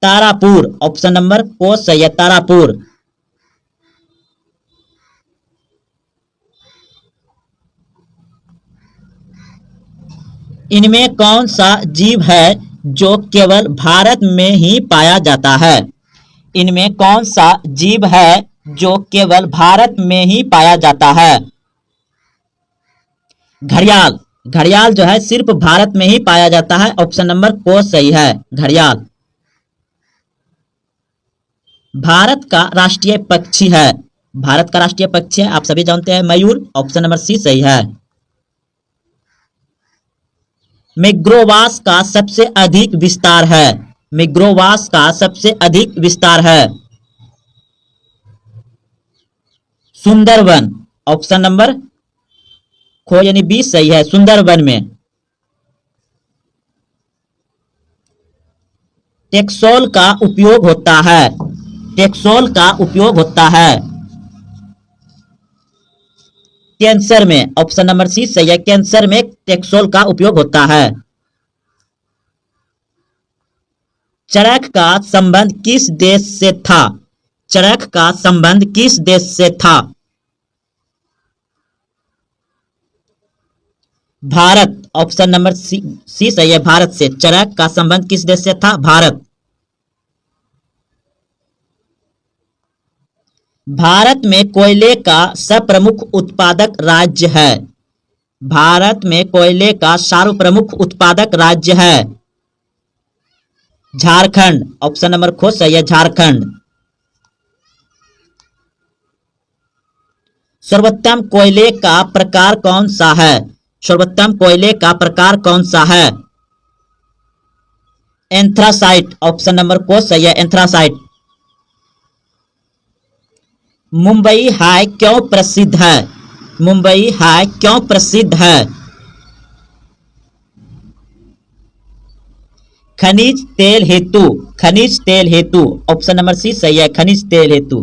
तारापुर। ऑप्शन नंबर को सही है, तारापुर। इनमें कौन सा जीव है जो केवल भारत में ही पाया जाता है? इनमें कौन सा जीव है जो केवल भारत में ही पाया जाता है? घड़ियाल। घड़ियाल जो है सिर्फ भारत में ही पाया जाता है। ऑप्शन नंबर को सही है, घड़ियाल। भारत का राष्ट्रीय पक्षी है। भारत का राष्ट्रीय पक्षी है, आप सभी जानते हैं, मयूर। ऑप्शन नंबर सी सही है। मैग्रोवास का सबसे अधिक विस्तार है। मैग्रोवास का सबसे अधिक विस्तार है सुंदरवन। ऑप्शन नंबर खो यानी बी सही है, सुंदरवन में। टेक्सोल का उपयोग होता है। टेक्सोल का उपयोग होता है कैंसर में। ऑप्शन नंबर सी सही है, कैंसर में टेक्सोल का उपयोग होता है। चरक का संबंध किस देश से था? चरक का संबंध किस देश से था? भारत। ऑप्शन नंबर सी सही है, भारत से। चरक का संबंध किस देश से था? भारत। भारत में कोयले का सर्वप्रमुख उत्पादक राज्य है। भारत में कोयले का सर्वप्रमुख उत्पादक राज्य है झारखंड। ऑप्शन नंबर खो सही है, झारखंड। सर्वोत्तम कोयले का प्रकार कौन सा है? सर्वोत्तम कोयले का प्रकार कौन सा है? एंथ्रासाइट। ऑप्शन नंबर को सही है, एंथ्रासाइट। मुंबई हाय क्यों प्रसिद्ध है? मुंबई हाय क्यों प्रसिद्ध है? खनिज तेल हेतु। खनिज तेल हेतु। ऑप्शन नंबर सी सही है, खनिज तेल हेतु।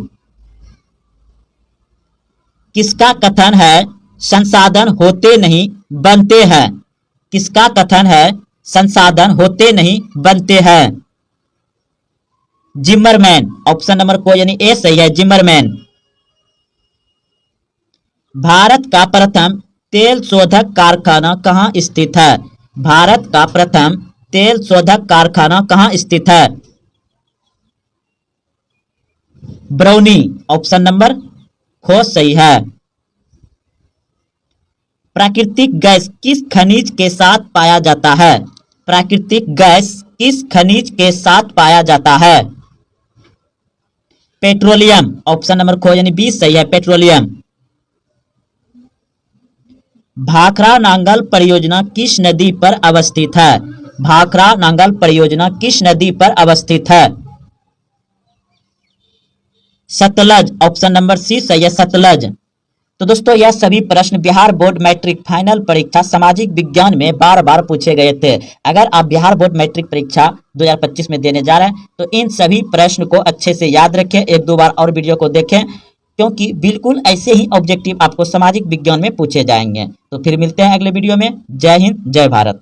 किसका कथन है संसाधन होते नहीं बनते हैं? किसका कथन है संसाधन होते नहीं बनते हैं? जिमरमैन। ऑप्शन नंबर को यानी ए सही है, जिमरमैन। भारत का प्रथम तेल शोधक कारखाना कहाँ स्थित है? भारत का प्रथम तेल शोधक कारखाना कहाँ स्थित है? बरौनी। ऑप्शन नंबर खो सही है। प्राकृतिक गैस किस खनिज के साथ पाया जाता है? प्राकृतिक गैस किस खनिज के साथ पाया जाता है? पेट्रोलियम। ऑप्शन नंबर खो यानी बी सही है, पेट्रोलियम। भाखड़ा नांगल परियोजना किस नदी पर अवस्थित है? भाखड़ा नांगल परियोजना किस नदी पर अवस्थित है? सतलज। ऑप्शन नंबर सी सही है, सतलज। तो दोस्तों यह सभी प्रश्न बिहार बोर्ड मैट्रिक फाइनल परीक्षा सामाजिक विज्ञान में बार बार पूछे गए थे। अगर आप बिहार बोर्ड मैट्रिक परीक्षा 2025 में देने जा रहे हैं तो इन सभी प्रश्न को अच्छे से याद रखें, एक दो बार और वीडियो को देखें, क्योंकि बिल्कुल ऐसे ही ऑब्जेक्टिव आपको सामाजिक विज्ञान में पूछे जाएंगे। तो फिर मिलते हैं अगले वीडियो में। जय हिंद, जय भारत।